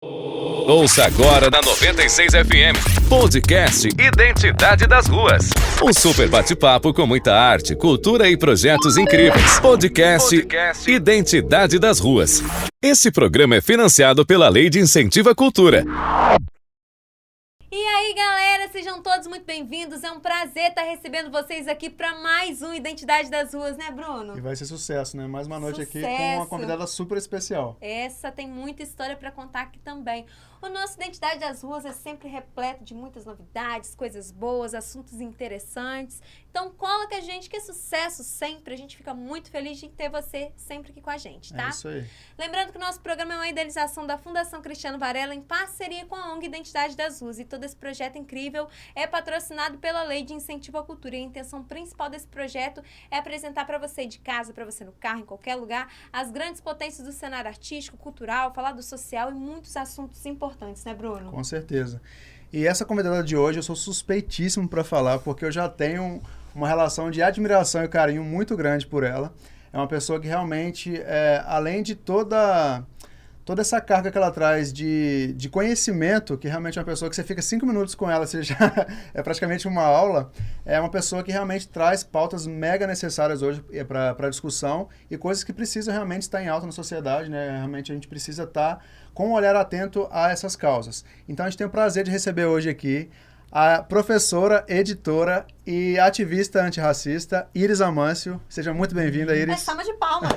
Ouça agora na 96 FM, podcast Identidade das Ruas. Um super bate-papo com muita arte, cultura e projetos incríveis. Podcast Identidade das Ruas. Esse programa é financiado pela Lei de Incentivo à Cultura. E aí, galera, sejam todos muito bem-vindos. É um prazer estar recebendo vocês aqui para mais um Identidade das Ruas, né, Bruno? E vai ser sucesso, né? Mais uma noite Sucesso. Aqui com uma convidada super especial. Essa tem muita história para contar aqui também. O nosso Identidade das Ruas é sempre repleto de muitas novidades, coisas boas, assuntos interessantes. Então cola com a gente, que é sucesso sempre. A gente fica muito feliz de ter você sempre aqui com a gente, tá? É isso aí. Lembrando que o nosso programa é uma idealização da Fundação Cristiano Varela em parceria com a ONG Identidade das Ruas. E todo esse projeto incrível é patrocinado pela Lei de Incentivo à Cultura. E a intenção principal desse projeto é apresentar para você de casa, para você no carro, em qualquer lugar, as grandes potências do cenário artístico, cultural, falar do social e muitos assuntos importantes, né, Bruno? Com certeza. E essa convidada de hoje eu sou suspeitíssimo para falar, porque eu já tenho uma relação de admiração e carinho muito grande por ela. É uma pessoa que realmente, além de toda essa carga que ela traz de conhecimento, que realmente é uma pessoa que você fica 5 minutos com ela, você já é praticamente uma aula, é uma pessoa que realmente traz pautas mega necessárias hoje para a discussão e coisas que precisam realmente estar em alta na sociedade, né? Realmente a gente precisa estar com um olhar atento a essas causas. Então a gente tem o prazer de receber hoje aqui a professora, editora e ativista antirracista Iris Amâncio. Seja muito bem-vinda, Iris. Salva de palmas.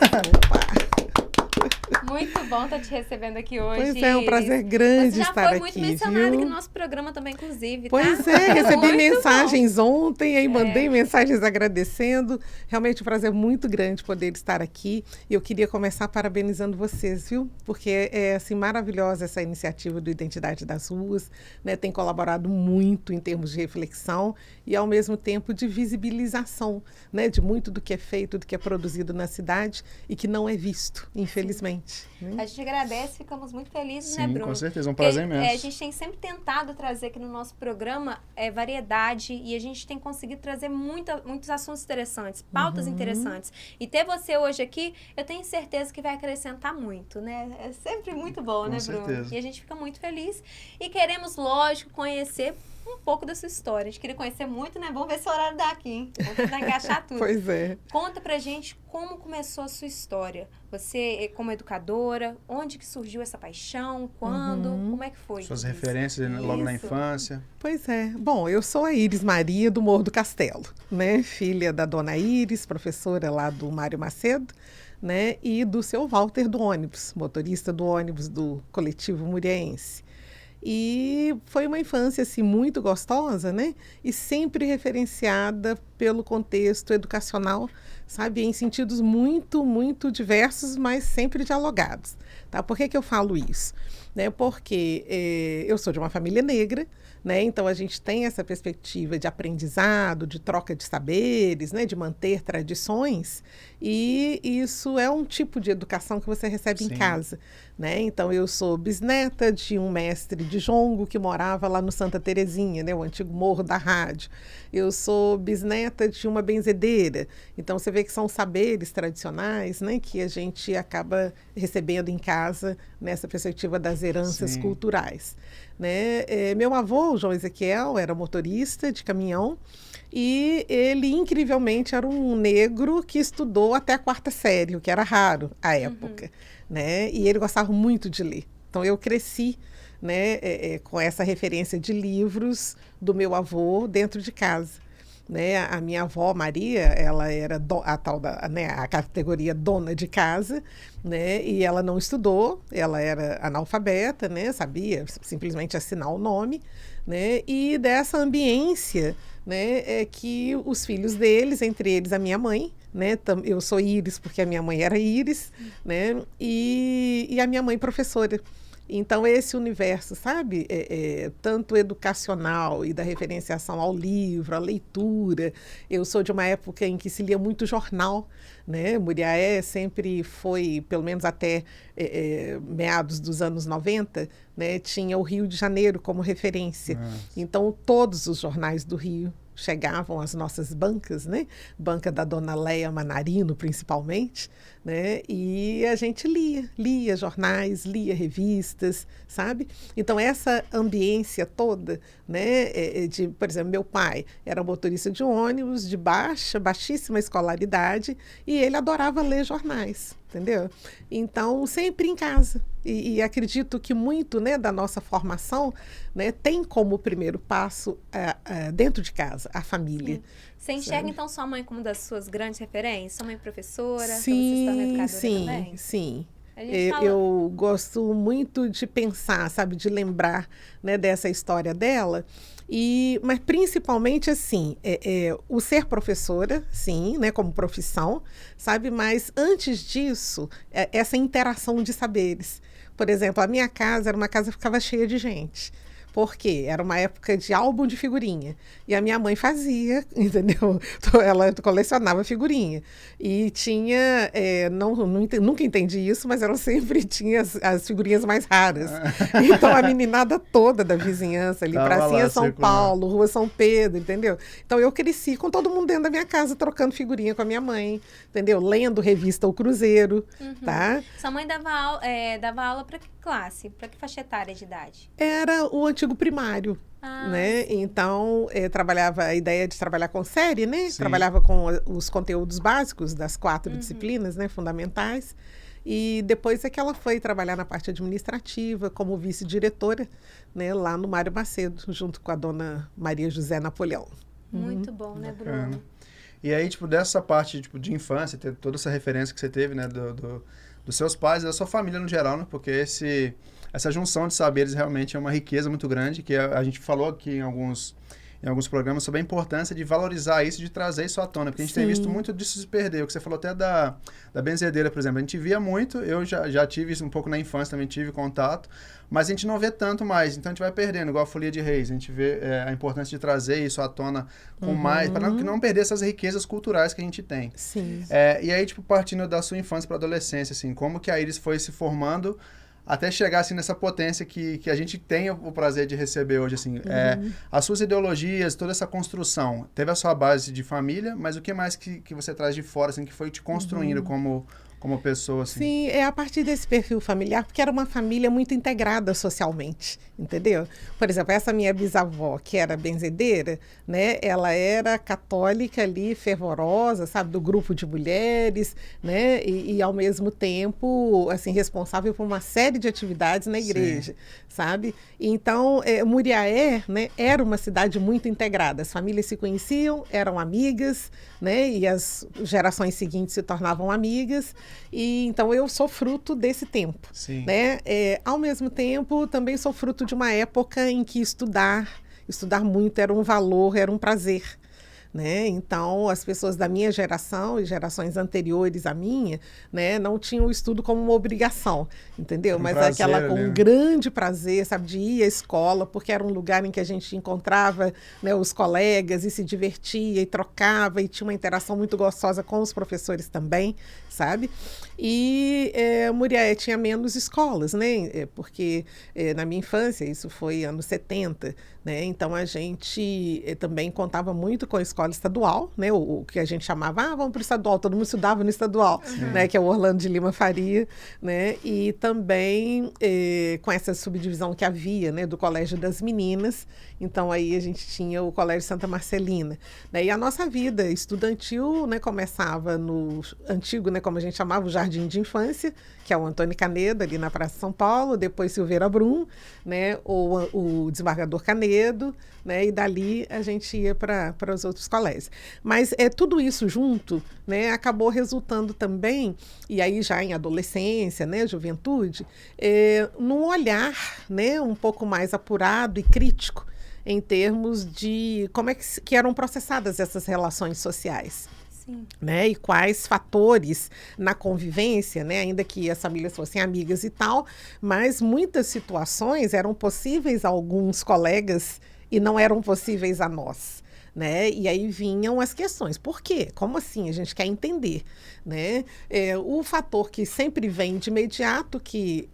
Muito bom estar te recebendo aqui hoje. Pois é um prazer grande estar aqui. Você já foi muito mencionada aqui no nosso programa também, inclusive, Pois tá? Recebi Muito mensagens ontem, aí mandei mensagens agradecendo. Realmente um prazer muito grande poder estar aqui. E eu queria começar parabenizando vocês, viu? Porque é assim, maravilhosa essa iniciativa do Identidade das Ruas, né? Tem colaborado muito em termos de reflexão e, ao mesmo tempo, de visibilização, né? De muito do que é feito, do que é produzido na cidade e que não é visto, infelizmente. A gente agradece, ficamos muito felizes, Sim, né, Bruno? Com certeza, é um prazer imenso. A gente tem sempre tentado trazer aqui no nosso programa variedade e a gente tem conseguido trazer muitos assuntos interessantes, pautas interessantes. E ter você hoje aqui, eu tenho certeza que vai acrescentar muito, né? É sempre muito bom, né, Bruno? Certeza. E a gente fica muito feliz e queremos, lógico, conhecer um pouco da sua história. A gente queria conhecer muito, né? Vamos ver se o horário dá aqui. Vamos tentar encaixar tudo. Pois é. Conta pra gente como começou a sua história. Você, como educadora, onde que surgiu essa paixão? Quando? Como é que foi? Suas referências logo na infância. Pois é. Bom, eu sou a Iris Maria do Morro do Castelo, né? Filha da dona Iris, professora lá do Mário Macedo, né? E do seu Walter do ônibus, motorista do ônibus do coletivo muriense. E foi uma infância assim, muito gostosa, né? E sempre referenciada pelo contexto educacional, sabe? Em sentidos muito, muito diversos, mas sempre dialogados. Tá? Por que eu falo isso? Né? Porque eu sou de uma família negra, né? Então a gente tem essa perspectiva de aprendizado, de troca de saberes, né? De manter tradições, e isso é um tipo de educação que você recebe em casa. Né? Então eu sou bisneta de um mestre de jongo que morava lá no Santa Terezinha, né? O antigo Morro da Rádio. Eu sou bisneta de uma benzedeira. Então você vê que são saberes tradicionais, né? Que a gente acaba recebendo em casa nessa perspectiva das heranças culturais. Né? Meu avô, o João Ezequiel, era motorista de caminhão e ele, incrivelmente, era um negro que estudou até a 4ª série, o que era raro à época. Né? E ele gostava muito de ler. Então, eu cresci, né, com essa referência de livros do meu avô dentro de casa. Né? A minha avó, Maria, ela era a tal da, né, a categoria dona de casa, né? E ela não estudou, ela era analfabeta, né? Sabia simplesmente assinar o nome, né? E dessa ambiência, né, é que os filhos deles, entre eles a minha mãe, né? Eu sou Iris porque a minha mãe era Iris, né? E a minha mãe professora. Então, esse universo, sabe, tanto educacional e da referenciação ao livro, à leitura. Eu sou de uma época em que se lia muito jornal, né? Muriaé sempre foi, pelo menos até meados dos anos 90, né? Tinha o Rio de Janeiro como referência. Então, todos os jornais do Rio chegavam as nossas bancas, né? Banca da Dona Leia Manarino, principalmente, né? E a gente lia jornais, lia revistas, sabe? Então, essa ambiência toda, né? Por exemplo, meu pai era motorista de ônibus de baixíssima escolaridade e ele adorava ler jornais, entendeu? Então, sempre em casa. E acredito que muito, né, da nossa formação, né, tem como primeiro passo dentro de casa, a família. Sim. Você enxerga, sabe? Então, sua mãe como das suas grandes referências? Sua mãe professora? Sim, você se torna educadora também? Sim. Eu gosto muito de pensar, sabe, de lembrar, né, dessa história dela. Mas principalmente assim, o ser professora, sim, né, como profissão, sabe? Mas antes disso, essa interação de saberes. Por exemplo, a minha casa era uma casa que ficava cheia de gente. Por quê? Era uma época de álbum de figurinha. E a minha mãe fazia, entendeu? Ela colecionava figurinha. E tinha, nunca entendi isso, mas ela sempre tinha as figurinhas mais raras. Então, a meninada toda da vizinhança ali, Pracinha São Paulo, Rua São Pedro, entendeu? Então, eu cresci com todo mundo dentro da minha casa, trocando figurinha com a minha mãe, entendeu? Lendo revista O Cruzeiro, tá? Sua mãe dava aula para que classe? Para que faixa etária de idade? Era o antigo primário, né? Sim. Então, trabalhava a ideia de trabalhar com série, né? Sim. Trabalhava com os conteúdos básicos das 4 disciplinas, né? Fundamentais. E depois é que ela foi trabalhar na parte administrativa como vice-diretora, né? Lá no Mário Macedo, junto com a dona Maria José Napoleão. Muito bom, né, Bruno? E aí, tipo, dessa parte de infância, ter toda essa referência que você teve, né? Dos seus pais e da sua família no geral, né? Porque essa junção de saberes realmente é uma riqueza muito grande, que a gente falou aqui em alguns programas sobre a importância de valorizar isso, de trazer isso à tona, porque a gente tem visto muito disso se perder. O que você falou até da benzedeira, por exemplo, a gente via muito, eu já tive isso um pouco na infância, também tive contato, mas a gente não vê tanto mais, então a gente vai perdendo, igual a Folia de Reis, a gente vê a importância de trazer isso à tona com mais, para não perder essas riquezas culturais que a gente tem. Sim. E aí, tipo, partindo da sua infância para a adolescência, assim, como que a Iris foi se formando até chegar, assim, nessa potência que a gente tem o prazer de receber hoje, assim. As suas ideologias, toda essa construção, teve a sua base de família, mas o que mais que você traz de fora, assim, que foi te construindo como pessoa, assim? Sim, é a partir desse perfil familiar, porque era uma família muito integrada socialmente, entendeu? Por exemplo, essa minha bisavó, que era benzedeira, né? Ela era católica ali, fervorosa, sabe? Do grupo de mulheres, né? E ao mesmo tempo, assim, responsável por uma série de atividades na igreja, sabe? Então, Muriaé, né? Era uma cidade muito integrada. As famílias se conheciam, eram amigas, né? E as gerações seguintes se tornavam amigas. E então eu sou fruto desse tempo, né? Ao mesmo tempo, também sou fruto de uma época em que estudar muito era um valor, era um prazer, né? Então, as pessoas da minha geração e gerações anteriores à minha, né, não tinham o estudo como uma obrigação, entendeu? Mas prazer, aquela com um grande prazer, sabe, de ir à escola, porque era um lugar em que a gente encontrava, né, os colegas e se divertia e trocava e tinha uma interação muito gostosa com os professores também, sabe? E Muriaé tinha menos escolas, né? Porque na minha infância, isso foi anos 70, né? Então a gente também contava muito com a escola estadual, né? O que a gente chamava, vamos para o estadual, todo mundo estudava no estadual, né? Que é o Orlando de Lima Faria, né? E também com essa subdivisão que havia, né? Do Colégio das Meninas. Então aí a gente tinha o Colégio Santa Marcelina, né? E a nossa vida estudantil, né, começava no antigo, né, como a gente chamava, o Jardim de Infância, que é o Antônio Canedo, ali na Praça São Paulo, depois Silveira Brum, né, o Desembargador Canedo, né, e dali a gente ia para os outros colégios. Mas tudo isso junto, né, acabou resultando também, e aí já em adolescência, né, juventude, num olhar, né, um pouco mais apurado e crítico em termos de como é que eram processadas essas relações sociais. Sim. Né, e quais fatores na convivência, né, ainda que as famílias fossem amigas e tal, mas muitas situações eram possíveis a alguns colegas e não eram possíveis a nós. né? E aí vinham as questões. Por quê? Como assim? A gente quer entender, né? O fator que sempre vem de imediato, que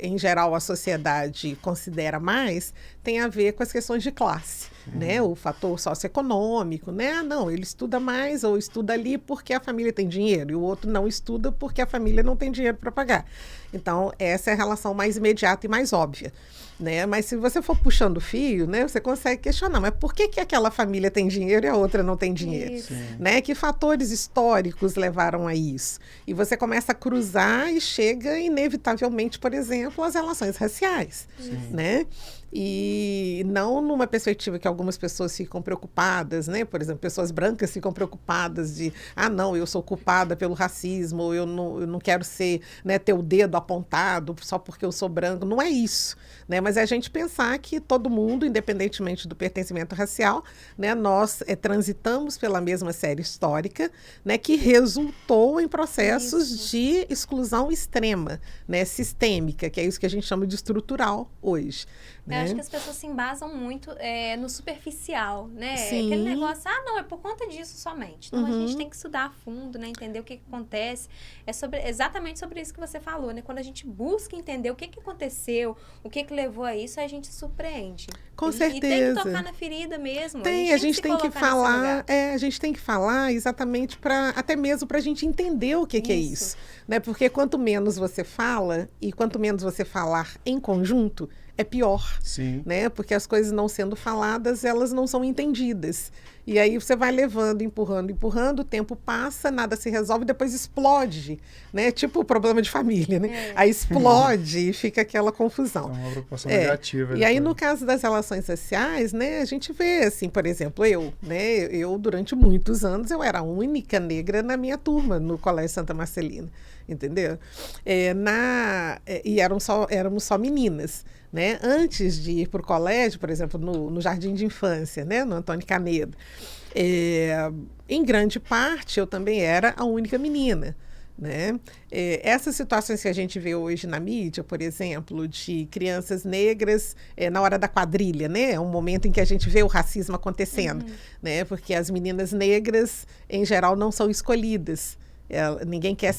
em geral a sociedade considera mais, tem a ver com as questões de classe, né? O fator socioeconômico, né? Ah, não, ele estuda mais ou estuda ali porque a família tem dinheiro, e o outro não estuda porque a família não tem dinheiro para pagar. Então, essa é a relação mais imediata e mais óbvia, né? Mas se você for puxando o fio, né, você consegue questionar, mas por que aquela família tem dinheiro e a outra não tem dinheiro? Né? Que fatores históricos levaram a isso? E você começa a cruzar e chega inevitavelmente, por exemplo, às relações raciais, né? E não numa perspectiva que algumas pessoas ficam preocupadas, né? Por exemplo, pessoas brancas ficam preocupadas de, não, eu sou culpada pelo racismo, ou eu não quero ser, né, ter o dedo apontado só porque eu sou branco. Não é isso, né? Mas é a gente pensar que todo mundo, independentemente do pertencimento racial, né, nós transitamos pela mesma série histórica, né, que resultou em processos de exclusão extrema, né, sistêmica, que é isso que a gente chama de estrutural hoje. Eu acho que as pessoas se embasam muito no superficial, né? Sim. Aquele negócio, não, é por conta disso somente. Então, a gente tem que estudar a fundo, né? Entender o que acontece. É exatamente sobre isso que você falou, né? Quando a gente busca entender o que aconteceu, o que levou a isso, a gente se surpreende. Com certeza. E tem que tocar na ferida mesmo. A gente tem que falar, a gente tem que falar exatamente até mesmo para a gente entender o que é isso, né? Porque quanto menos você fala e quanto menos você falar em conjunto, é pior, né? Porque as coisas não sendo faladas, elas não são entendidas. E aí você vai levando, empurrando, o tempo passa, nada se resolve, depois explode, né? Tipo o problema de família, né? Aí explode e fica aquela confusão. É uma preocupação negativa. E aí, no caso das relações raciais, né, a gente vê, assim, por exemplo, eu durante muitos anos, eu era a única negra na minha turma, no Colégio Santa Marcelina, entendeu? E éramos só meninas. Né? Antes de ir para o colégio, por exemplo, no Jardim de Infância, né? No Antônio Canedo, em grande parte eu também era a única menina. Né? Essas situações que a gente vê hoje na mídia, por exemplo, de crianças negras na hora da quadrilha, né? É um momento em que a gente vê o racismo acontecendo, né? Porque as meninas negras, em geral, não são escolhidas. Ninguém quer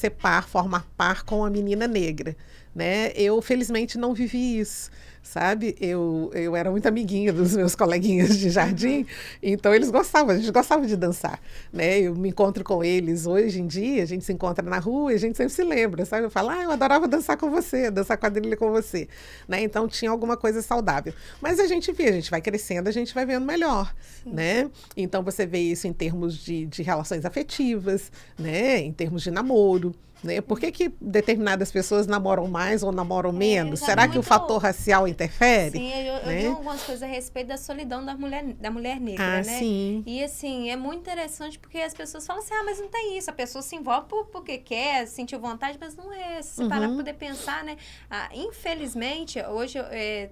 formar par com a menina negra, né? Eu, felizmente, não vivi isso, sabe? Eu era muito amiguinha dos meus coleguinhas de jardim, então a gente gostava de dançar, né? Eu me encontro com eles hoje em dia, a gente se encontra na rua e a gente sempre se lembra, sabe? Eu falo, eu adorava dançar com você, dançar quadrilha com você, né? Então tinha alguma coisa saudável. Mas a gente vai crescendo, a gente vai vendo melhor, né? Então você vê isso em termos de relações afetivas, né? Em termos de namoro, né? Por que determinadas pessoas namoram mais ou namoram menos? Será que o fator racial interfere? Sim, eu vi algumas coisas a respeito da solidão da mulher negra, né? Sim. E assim, é muito interessante porque as pessoas falam assim, mas não tem isso. A pessoa se envolve porque quer, sentiu vontade, mas não é. Se parar para poder pensar, né? Infelizmente, hoje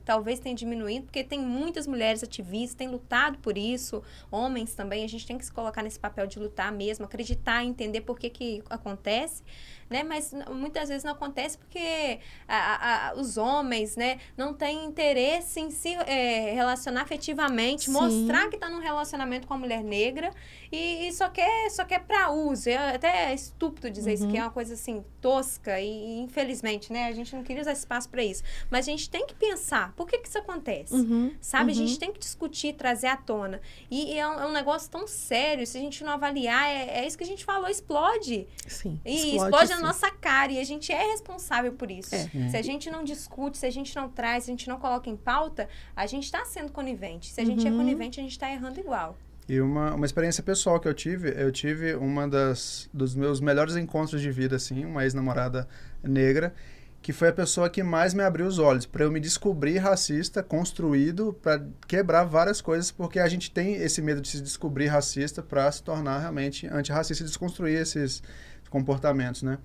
talvez tenha diminuído, porque tem muitas mulheres ativistas, têm lutado por isso, homens também. A gente tem que se colocar nesse papel de lutar mesmo, acreditar, entender por que acontece. Né? Mas muitas vezes não acontece porque os homens, né, não têm interesse em se relacionar afetivamente, mostrar que está num relacionamento com a mulher negra e só quer para uso. É até estúpido dizer isso, que é uma coisa assim tosca e infelizmente, né, a gente não queria usar espaço para isso. Mas a gente tem que pensar, por que isso acontece? Sabe? A gente tem que discutir, trazer à tona. E é um negócio tão sério, se a gente não avaliar, é isso que a gente falou, explode. Sim. E explode a nossa cara, e a gente é responsável por isso. Se a gente não discute, se a gente não traz, se a gente não coloca em pauta, a gente está sendo conivente. Se a gente é conivente, a gente está errando igual. E uma experiência pessoal que eu tive dos meus melhores encontros de vida, assim, uma ex-namorada negra, que foi a pessoa que mais me abriu os olhos para eu me descobrir racista, construído, para quebrar várias coisas, porque a gente tem esse medo de se descobrir racista para se tornar realmente antirracista e desconstruir esses comportamentos, né?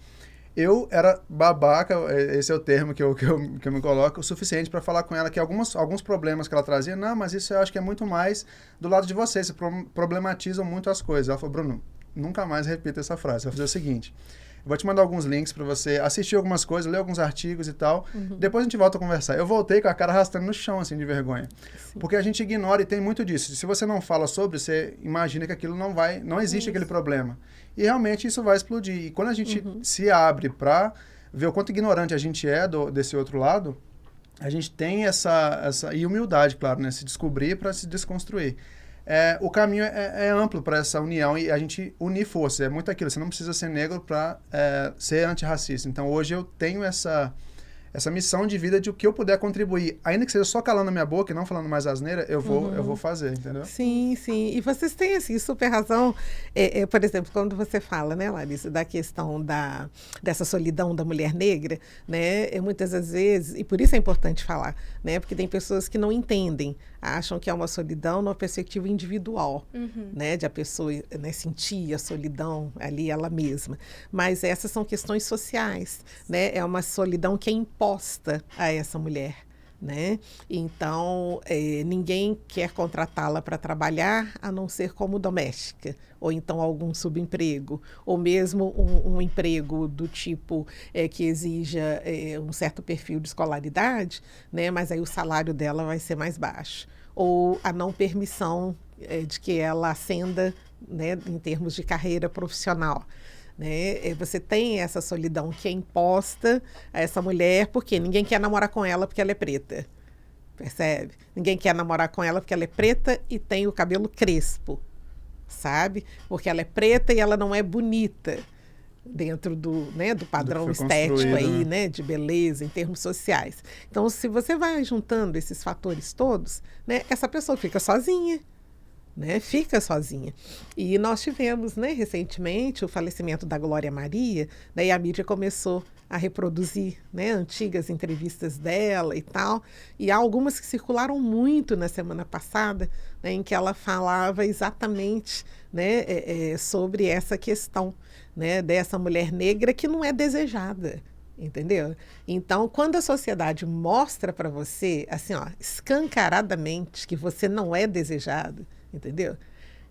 Eu era babaca, esse é o termo que eu me coloco, o suficiente para falar com ela que alguns problemas que ela trazia, não, mas isso eu acho que é muito mais do lado de vocês problematizam muito as coisas. Ela falou, Bruno, nunca mais repita essa frase, vai fazer o seguinte, vou te mandar alguns links para você assistir algumas coisas, ler alguns artigos e tal. Depois a gente volta a conversar. Eu voltei com a cara arrastando no chão, assim, de vergonha. Sim. Porque a gente ignora e tem muito disso. Se você não fala sobre, você imagina que aquilo não existe aquele problema. E realmente isso vai explodir. E quando a gente se abre para ver o quanto ignorante a gente é desse outro lado, a gente tem essa e humildade, claro, né? Se descobrir para se desconstruir. O caminho é amplo para essa união e a gente unir forças. É muito aquilo, você não precisa ser negro para ser antirracista. Então, hoje eu tenho essa missão de vida de o que eu puder contribuir. Ainda que seja só calando a minha boca e não falando mais asneira, eu vou fazer, entendeu? Sim, sim. E vocês têm, assim, super razão. Por exemplo, quando você fala, né, Larissa, da questão dessa solidão da mulher negra, né, muitas das vezes, e por isso é importante falar, né, porque tem pessoas que não entendem, acham que é uma solidão numa perspectiva individual, né, de a pessoa, né, sentir a solidão ali ela mesma. Mas essas são questões sociais, né, é uma solidão que é imposta a essa mulher, né? Então, ninguém quer contratá-la para trabalhar a não ser como doméstica, ou então algum subemprego, ou mesmo um emprego do tipo que exija um certo perfil de escolaridade, né? Mas aí o salário dela vai ser mais baixo. Ou a não permissão de que ela ascenda, né, em termos de carreira profissional. Né? Você tem essa solidão que é imposta a essa mulher porque ninguém quer namorar com ela porque ela é preta, percebe? Ninguém quer namorar com ela porque ela é preta e tem o cabelo crespo, sabe? Porque ela é preta e ela não é bonita dentro do padrão estético aí, né, de beleza em termos sociais. Então, se você vai juntando esses fatores todos, né, essa pessoa fica sozinha. Né, fica sozinha. E nós tivemos, né, recentemente o falecimento da Glória Maria, daí a mídia começou a reproduzir, né, antigas entrevistas dela e tal, e há algumas que circularam muito na semana passada, né, em que ela falava exatamente, né, sobre essa questão, né, dessa mulher negra que não é desejada. Entendeu? Então, quando a sociedade mostra para você, assim, ó, escancaradamente que você não é desejado, entendeu?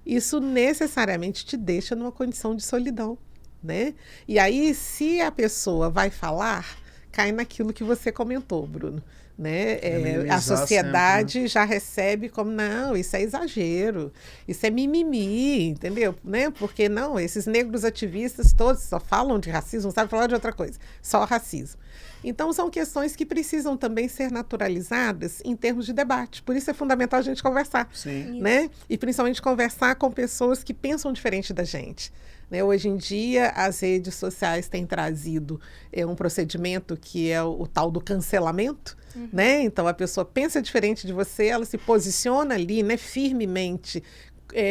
Isso necessariamente te deixa numa condição de solidão, né? E aí, se a pessoa vai falar, cai naquilo que você comentou, Bruno, né? A sociedade sempre, né? Já recebe como, não, isso é exagero, isso é mimimi, entendeu? Né? Porque não, esses negros ativistas todos só falam de racismo, não sabem falar de outra coisa, só racismo. Então, são questões que precisam também ser naturalizadas em termos de debate. Por isso é fundamental a gente conversar. Sim. Né? E principalmente conversar com pessoas que pensam diferente da gente. Né? Hoje em dia, as redes sociais têm trazido um procedimento que é o tal do cancelamento. Né? Então, a pessoa pensa diferente de você, ela se posiciona ali, né, firmemente,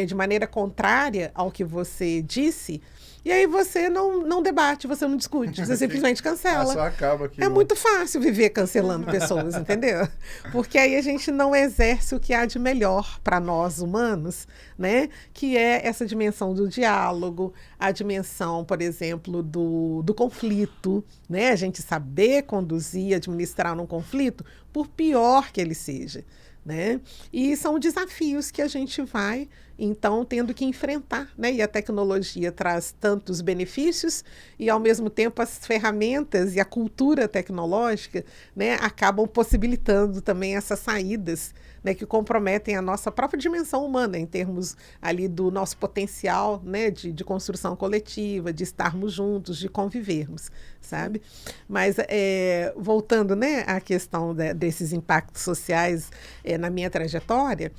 de maneira contrária ao que você disse. E aí você não debate, você não discute, você simplesmente cancela. Só acaba aqui. Muito fácil viver cancelando pessoas, entendeu? Porque aí a gente não exerce o que há de melhor para nós humanos, né? Que é essa dimensão do diálogo, a dimensão, por exemplo, do conflito, né? A gente saber conduzir, administrar um conflito, por pior que ele seja. Né? E são desafios que a gente vai, então, tendo que enfrentar, né? E a tecnologia traz tantos benefícios e, ao mesmo tempo, as ferramentas e a cultura tecnológica, né, acabam possibilitando também essas saídas, né, que comprometem a nossa própria dimensão humana, em termos ali do nosso potencial, né, de construção coletiva, de estarmos juntos, de convivermos, sabe? Mas, voltando, né, à questão desses impactos sociais na minha trajetória,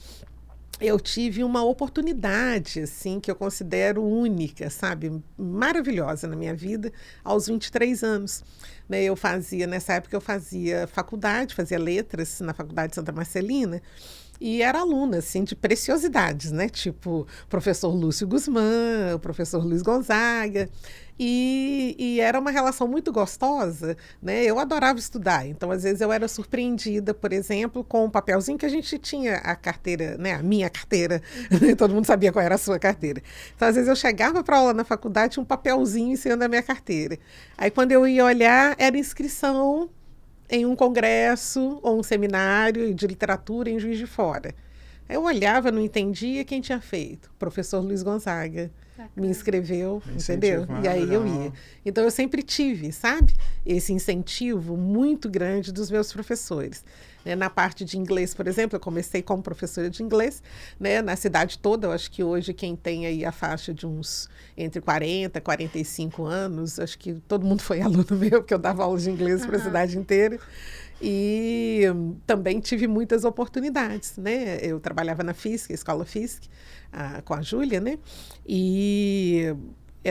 eu tive uma oportunidade, assim, que eu considero única, sabe? Maravilhosa na minha vida, aos 23 anos. Né? Nessa época eu fazia faculdade, fazia letras na Faculdade de Santa Marcelina, e era aluna, assim, de preciosidades, né? Tipo, professor Lúcio Guzmán, o professor Luiz Gonzaga. E era uma relação muito gostosa, né? Eu adorava estudar, então, às vezes, eu era surpreendida, por exemplo, com um papelzinho que a gente tinha a carteira, né? A minha carteira, todo mundo sabia qual era a sua carteira. Então, às vezes, eu chegava para aula na faculdade, tinha um papelzinho em cima da minha carteira. Aí, quando eu ia olhar, era inscrição em um congresso ou um seminário de literatura em Juiz de Fora. Aí eu olhava, não entendia quem tinha feito. O professor Luiz Gonzaga me inscreveu, entendeu? E aí eu ia. Então eu sempre tive, sabe, esse incentivo muito grande dos meus professores. Na parte de inglês, por exemplo, eu comecei como professora de inglês, né, na cidade toda. Eu acho que hoje quem tem aí a faixa de uns entre 40 e 45 anos, acho que todo mundo foi aluno meu, porque eu dava aula de inglês para a cidade inteira. E também tive muitas oportunidades, né? Eu trabalhava na FISC, Escola FISC, com a Júlia, né? E,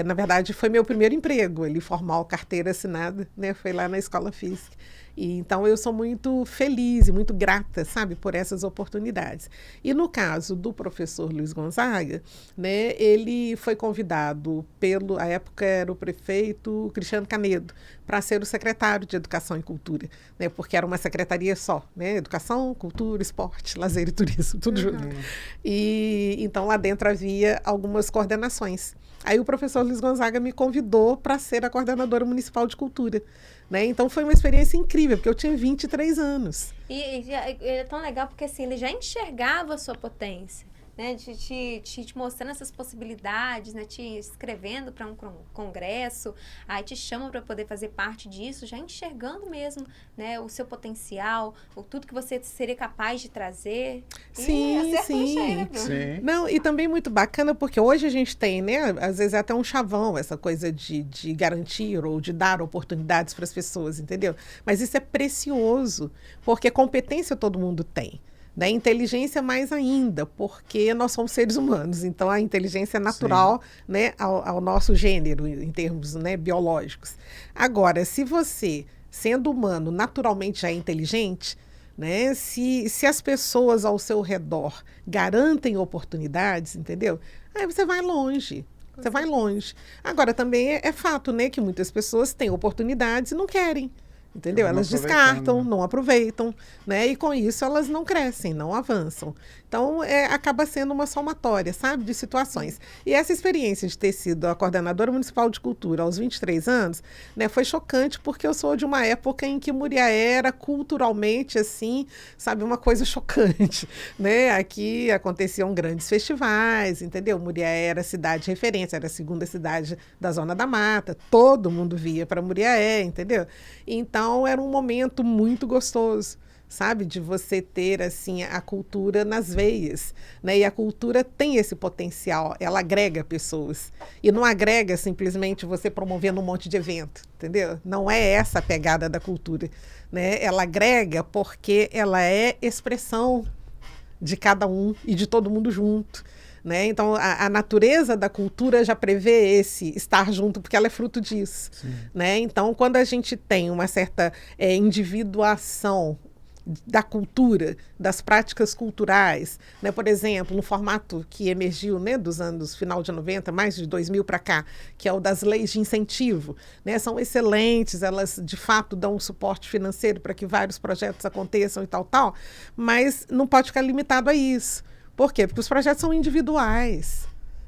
na verdade, foi meu primeiro emprego, ele formal, carteira assinada, né? Foi lá na Escola FISC. E, então, eu sou muito feliz e muito grata, sabe, por essas oportunidades. E no caso do professor Luiz Gonzaga, né, ele foi convidado à época era o prefeito Cristiano Canedo, para ser o secretário de Educação e Cultura, né, porque era uma secretaria só, né, Educação, Cultura, Esporte, Lazer e Turismo, tudo junto. E então lá dentro havia algumas coordenações. Aí o professor Luiz Gonzaga me convidou para ser a coordenadora municipal de cultura. Né? Então foi uma experiência incrível, porque eu tinha 23 anos. E é tão legal porque assim, ele já enxergava a sua potência, né? Te mostrando essas possibilidades, né? Te escrevendo para um congresso, aí te chama para poder fazer parte disso, já enxergando mesmo, né, o seu potencial, tudo que você seria capaz de trazer. Sim, sim. Não, e também muito bacana, porque hoje a gente tem, né, às vezes é até um chavão, essa coisa de garantir ou de dar oportunidades para as pessoas, entendeu? Mas isso é precioso, porque competência todo mundo tem. Da inteligência mais ainda, porque nós somos seres humanos, então a inteligência é natural, né, ao nosso gênero, em termos, né, biológicos. Agora, se você, sendo humano, naturalmente já é inteligente, né, se as pessoas ao seu redor garantem oportunidades, entendeu? Aí você vai longe. Você vai longe. Agora, também é fato, né, que muitas pessoas têm oportunidades e não querem. Entendeu? Elas descartam, não aproveitam, né? E com isso elas não crescem, não avançam. Então, acaba sendo uma somatória, sabe, de situações. E essa experiência de ter sido a coordenadora municipal de cultura aos 23 anos, né, foi chocante, porque eu sou de uma época em que Muriaé era culturalmente, assim, sabe, uma coisa chocante, né? Aqui aconteciam grandes festivais, entendeu? Muriaé era cidade de referência, era a segunda cidade da Zona da Mata, todo mundo via para Muriaé, entendeu? Então, era um momento muito gostoso, sabe, de você ter, assim, a cultura nas veias, né, e a cultura tem esse potencial, ela agrega pessoas, e não agrega simplesmente você promovendo um monte de evento, entendeu? Não é essa a pegada da cultura, né, ela agrega porque ela é expressão de cada um e de todo mundo junto. Né? Então, a natureza da cultura já prevê esse estar junto, porque ela é fruto disso. Né? Então, quando a gente tem uma certa individuação da cultura, das práticas culturais, né? Por exemplo, no formato que emergiu, né, dos anos final de 90, mais de 2000 para cá, que é o das leis de incentivo, né? São excelentes, elas de fato dão um suporte financeiro para que vários projetos aconteçam e tal, mas não pode ficar limitado a isso. Por quê? Porque os projetos são individuais,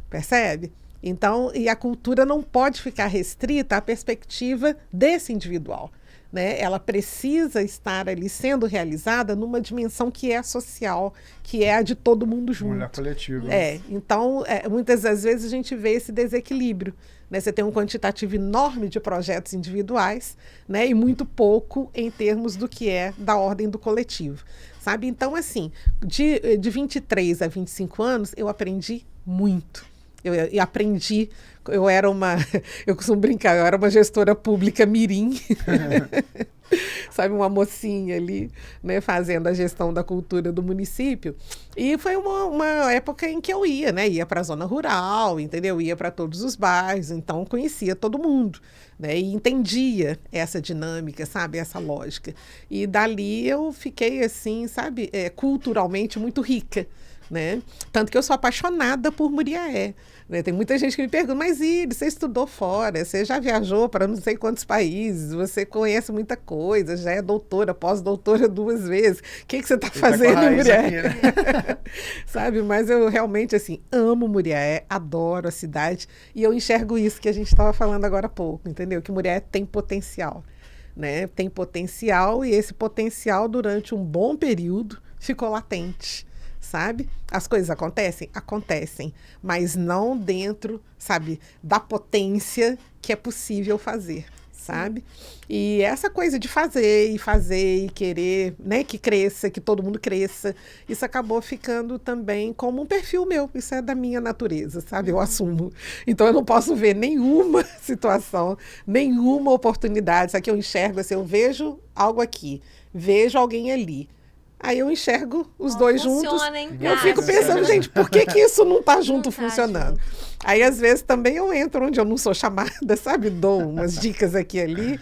percebe? Então, e a cultura não pode ficar restrita à perspectiva desse individual, né? Ela precisa estar ali sendo realizada numa dimensão que é social, que é a de todo mundo junto. Um olhar coletivo. Então, muitas das vezes a gente vê esse desequilíbrio, né? Você tem um quantitativo enorme de projetos individuais, né? E muito pouco em termos do que é da ordem do coletivo. Sabe? Então, assim, de 23 a 25 anos, eu aprendi muito. Eu aprendi, eu costumo brincar, eu era uma gestora pública mirim, sabe, uma mocinha ali, né, fazendo a gestão da cultura do município. E foi uma época em que eu ia, né, ia para a zona rural, entendeu? Ia para todos os bairros, então conhecia todo mundo, né, e entendia essa dinâmica, sabe, essa lógica. E dali eu fiquei, assim, sabe, culturalmente muito rica. Né? Tanto que eu sou apaixonada por Muriaé. Né? Tem muita gente que me pergunta, mas Iris, você estudou fora, você já viajou para não sei quantos países, você conhece muita coisa, já é doutora, pós-doutora 2 vezes. O que você está fazendo em Muriaé? Aqui, né? Sabe? Mas eu realmente, assim, amo Muriaé, adoro a cidade, e eu enxergo isso que a gente estava falando agora há pouco, entendeu? Que Muriaé tem potencial. Né? Tem potencial, e esse potencial, durante um bom período, ficou latente. sabe? As coisas acontecem? Acontecem, mas não dentro, sabe, da potência que é possível fazer, sabe? E essa coisa de fazer e querer, né, que cresça, que todo mundo cresça, isso acabou ficando também como um perfil meu, isso é da minha natureza, sabe? Eu assumo. Então eu não posso ver nenhuma situação, nenhuma oportunidade, isso aqui eu enxergo assim, eu vejo algo aqui, vejo alguém ali. Aí eu enxergo os dois juntos. Eu fico pensando, gente, por que isso não está junto funcionando? Aí, às vezes, também eu entro onde eu não sou chamada, sabe? Dou umas dicas aqui e ali.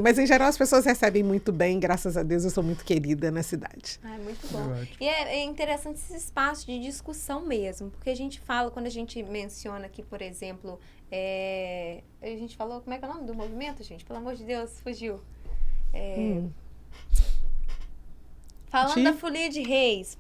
Mas, em geral, as pessoas recebem muito bem. Graças a Deus, eu sou muito querida na cidade. Ah, muito bom. E é interessante esse espaço de discussão mesmo. Porque a gente fala, quando a gente menciona aqui, por exemplo... A gente falou, como é que é o nome do movimento, gente? Pelo amor de Deus, fugiu. Falando da Folia de Reis,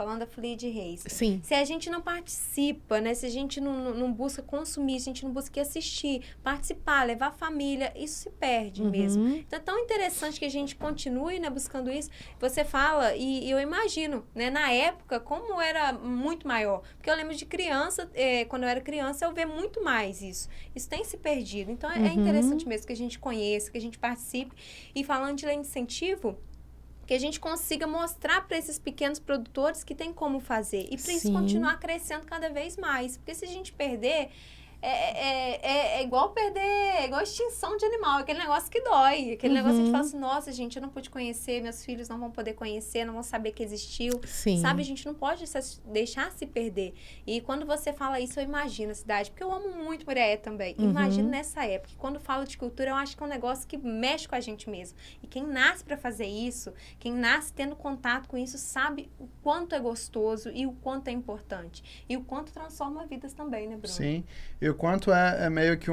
Sim. Se a gente não participa, né? Se a gente não busca consumir, se a gente não busca assistir, participar, levar a família, isso se perde mesmo. Então é tão interessante que a gente continue, né, buscando isso. Você fala, e eu imagino, né, na época, como era muito maior. Porque eu lembro de criança, quando eu era criança, eu via muito mais isso. Isso tem se perdido. Então é interessante mesmo que a gente conheça, que a gente participe. E falando de lei de incentivo, que a gente consiga mostrar para esses pequenos produtores que tem como fazer. E para isso continuar crescendo cada vez mais. Porque se a gente perder, é igual perder, é igual extinção de animal. Aquele negócio que dói. Aquele negócio que a gente fala assim, nossa, gente, eu não pude conhecer, meus filhos não vão poder conhecer, não vão saber que existiu. Sim. Sabe, a gente não pode deixar se perder. E quando você fala isso, eu imagino a cidade. Porque eu amo muito Muriaé também. Imagino nessa época. Quando falo de cultura, eu acho que é um negócio que mexe com a gente mesmo. E quem nasce para fazer isso, quem nasce tendo contato com isso, sabe o quanto é gostoso e o quanto é importante. E o quanto transforma vidas também, né, Bruno? Sim. E o quanto é meio que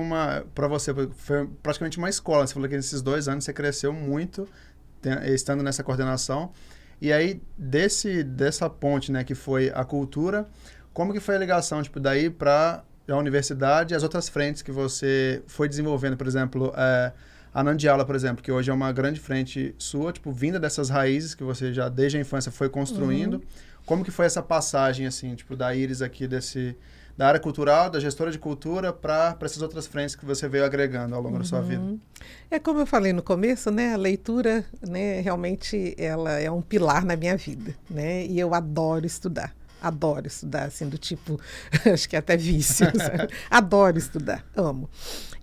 para você, foi praticamente uma escola. Você falou que nesses 2 anos você cresceu muito, estando nessa coordenação. E aí, dessa ponte, né, que foi a cultura, como que foi a ligação, tipo, daí para a universidade e as outras frentes que você foi desenvolvendo? Por exemplo, a Nandiala, por exemplo, que hoje é uma grande frente sua, tipo, vinda dessas raízes que você já desde a infância foi construindo. Como que foi essa passagem, assim, tipo, da Iris aqui da área cultural, da gestora de cultura, para essas outras frentes que você veio agregando ao longo da sua vida? É como eu falei no começo, né? A leitura, né, realmente, ela é um pilar na minha vida, né? E eu adoro estudar, assim, do tipo, acho que é até vício, sabe? Adoro estudar, amo.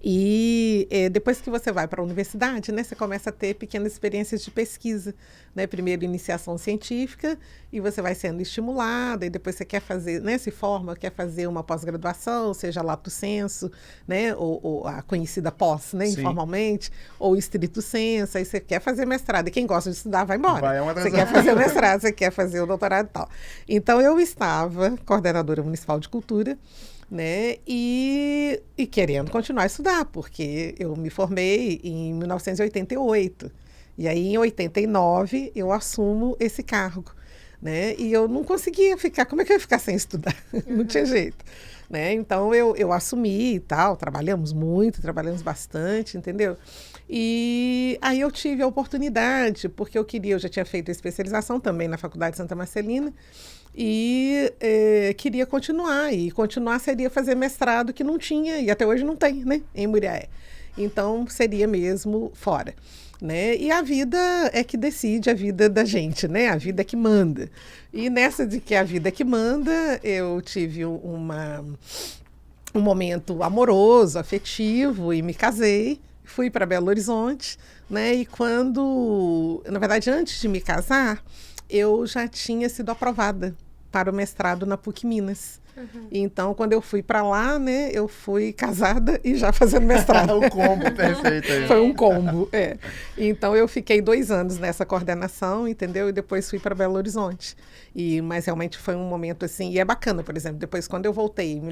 E depois que você vai para a universidade, né, você começa a ter pequenas experiências de pesquisa, né? Primeiro iniciação científica, e você vai sendo estimulada, e depois você quer fazer, né, se forma, quer fazer uma pós-graduação, seja lato sensu, né, ou a conhecida pós, né, informalmente, ou estrito sensu, aí você quer fazer mestrado, e quem gosta de estudar vai embora. Você quer fazer o mestrado, você quer fazer o doutorado e tal. Então, eu estava coordenadora municipal de cultura, né, e querendo continuar a estudar, porque eu me formei em 1988, e aí em 89 eu assumo esse cargo, né, e eu não conseguia ficar, como é que eu ia ficar sem estudar? Não tinha jeito, né, então eu assumi e tal, trabalhamos bastante, entendeu? E aí eu tive a oportunidade, porque eu já tinha feito a especialização também na Faculdade Santa Marcelina, e queria continuar, e continuar seria fazer mestrado que não tinha, e até hoje não tem, né, em Muriaé. Então, seria mesmo fora, né? E a vida é que decide a vida da gente, né? A vida é que manda. E nessa de que a vida é que manda, eu tive um momento amoroso, afetivo, e me casei, fui para Belo Horizonte, né? E na verdade, antes de me casar, eu já tinha sido aprovada para o mestrado na PUC Minas. Então, quando eu fui para lá, né, eu fui casada e já fazendo mestrado. O combo perfeito aí. Foi um combo, Então, eu fiquei 2 anos nessa coordenação, entendeu? E depois fui para Belo Horizonte. Mas realmente foi um momento assim, e é bacana, por exemplo, depois quando eu voltei em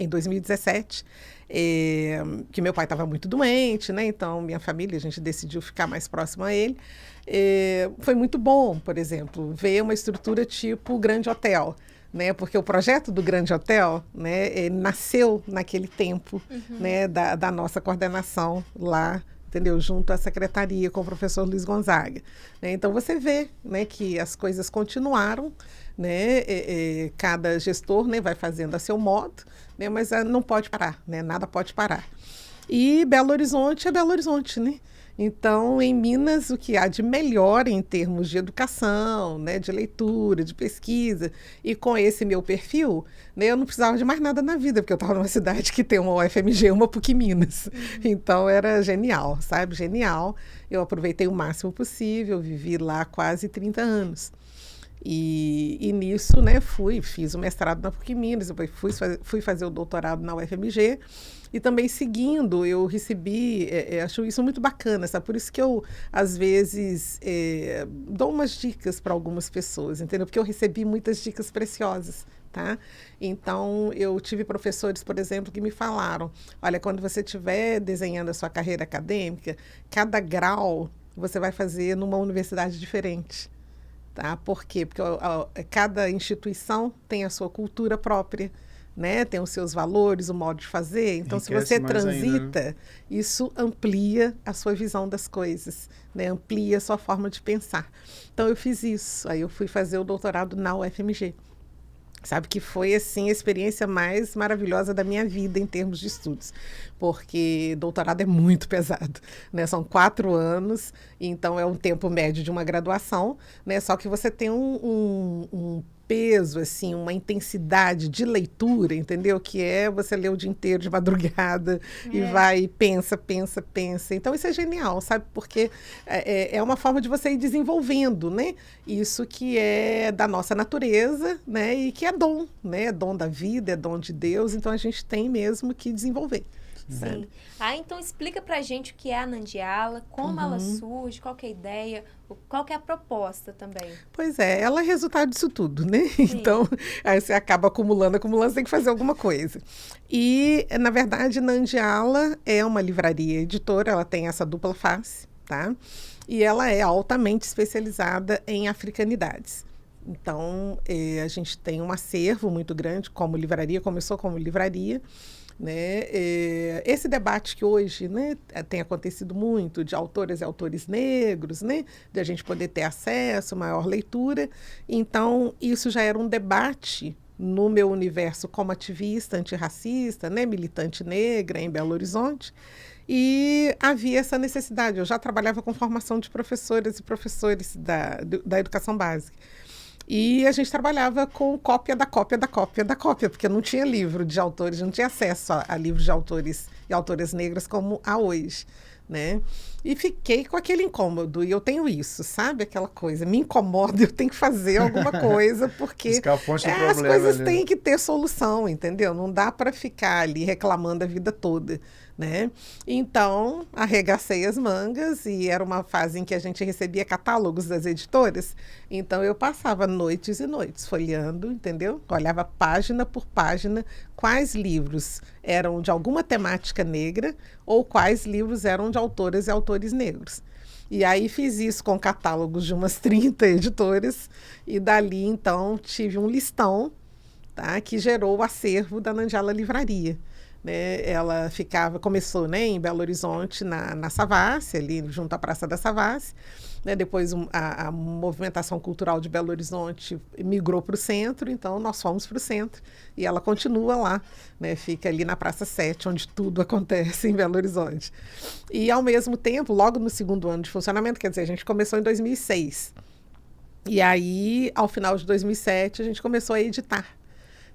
2017, que meu pai estava muito doente, né? Então, minha família, a gente decidiu ficar mais próximo a ele. Foi muito bom, por exemplo, ver uma estrutura tipo Grande Hotel, né? Porque o projeto do Grande Hotel, né, nasceu naquele tempo, né, da nossa coordenação lá entendeu? Junto à secretaria com o professor Luiz Gonzaga. Né? Então, você vê, né, que as coisas continuaram, né? Cada gestor, né, vai fazendo a seu modo, né, mas não pode parar, né? Nada pode parar. E Belo Horizonte é Belo Horizonte, né? Então, em Minas, o que há de melhor em termos de educação, né, de leitura, de pesquisa, e com esse meu perfil, né, eu não precisava de mais nada na vida, porque eu estava numa cidade que tem uma UFMG, uma PUC Minas. Então, era genial, sabe? Genial. Eu aproveitei o máximo possível, vivi lá quase 30 anos. E nisso, né, fiz o mestrado na PUC Minas, depois fui fazer o doutorado na UFMG, e também seguindo, eu recebi, acho isso muito bacana, sabe? Por isso que eu, às vezes, dou umas dicas para algumas pessoas, entendeu? Porque eu recebi muitas dicas preciosas, tá? Então, eu tive professores, por exemplo, que me falaram, olha, quando você estiver desenhando a sua carreira acadêmica, cada grau você vai fazer numa universidade diferente. Tá? Por quê? Porque cada instituição tem a sua cultura própria, né? Tem os seus valores, o modo de fazer. Então, se você transita, ainda, né? Isso amplia a sua visão das coisas, né? Amplia a sua forma de pensar. Então, eu fiz isso. Aí eu fui fazer o doutorado na UFMG. Sabe, que foi, assim, a experiência mais maravilhosa da minha vida em termos de estudos, porque doutorado é muito pesado, né? São 4 anos, então é um tempo médio de uma graduação, né? Só que você tem um peso, assim, uma intensidade de leitura, entendeu? Que é você ler o dia inteiro de madrugada e vai, pensa. Então, isso é genial, sabe? Porque é uma forma de você ir desenvolvendo, né? Isso que é da nossa natureza, né? E que é dom, né? É dom da vida, é dom de Deus, então a gente tem mesmo que desenvolver. Sim. Então explica pra gente o que é a Nandiala, como ela surge, qual que é a ideia, qual que é a proposta também. Pois é, ela é resultado disso tudo, né? Sim. Então, aí você acaba acumulando, você tem que fazer alguma coisa. E, na verdade, Nandiala é uma livraria editora, ela tem essa dupla face, tá? E ela é altamente especializada em africanidades. Então, a gente tem um acervo muito grande como livraria, começou como livraria, né? Esse debate que hoje, né, tem acontecido muito de autoras e autores negros, né, de a gente poder ter acesso, maior leitura. Então, isso já era um debate no meu universo como ativista antirracista, né, militante negra em Belo Horizonte. E havia essa necessidade. Eu já trabalhava com formação de professoras e professores da educação básica. E a gente trabalhava com cópia da cópia, porque não tinha livro de autores, não tinha acesso a livros de autores e autoras negras como há hoje, né? E fiquei com aquele incômodo, e eu tenho isso, sabe? Aquela coisa, me incomoda, eu tenho que fazer alguma coisa, porque as coisas têm que ter solução, entendeu? Não dá para ficar ali reclamando a vida toda, né? Então, arregacei as mangas, e era uma fase em que a gente recebia catálogos das editoras, então eu passava noites e noites folheando, entendeu? Olhava página por página quais livros eram de alguma temática negra ou quais livros eram de autoras e autores negros. E aí fiz isso com catálogos de umas 30 editoras, e dali, então, tive um listão, tá, que gerou o acervo da Nandiala Livraria. Né? Ela começou, né, em Belo Horizonte, na Savassi, ali junto à Praça da Savassi, né? Depois a movimentação cultural de Belo Horizonte migrou para o centro, então nós fomos para o centro, e ela continua lá, né? Fica ali na Praça 7, onde tudo acontece em Belo Horizonte. E, ao mesmo tempo, logo no 2º ano de funcionamento, quer dizer, a gente começou em 2006, e aí, ao final de 2007, a gente começou a editar,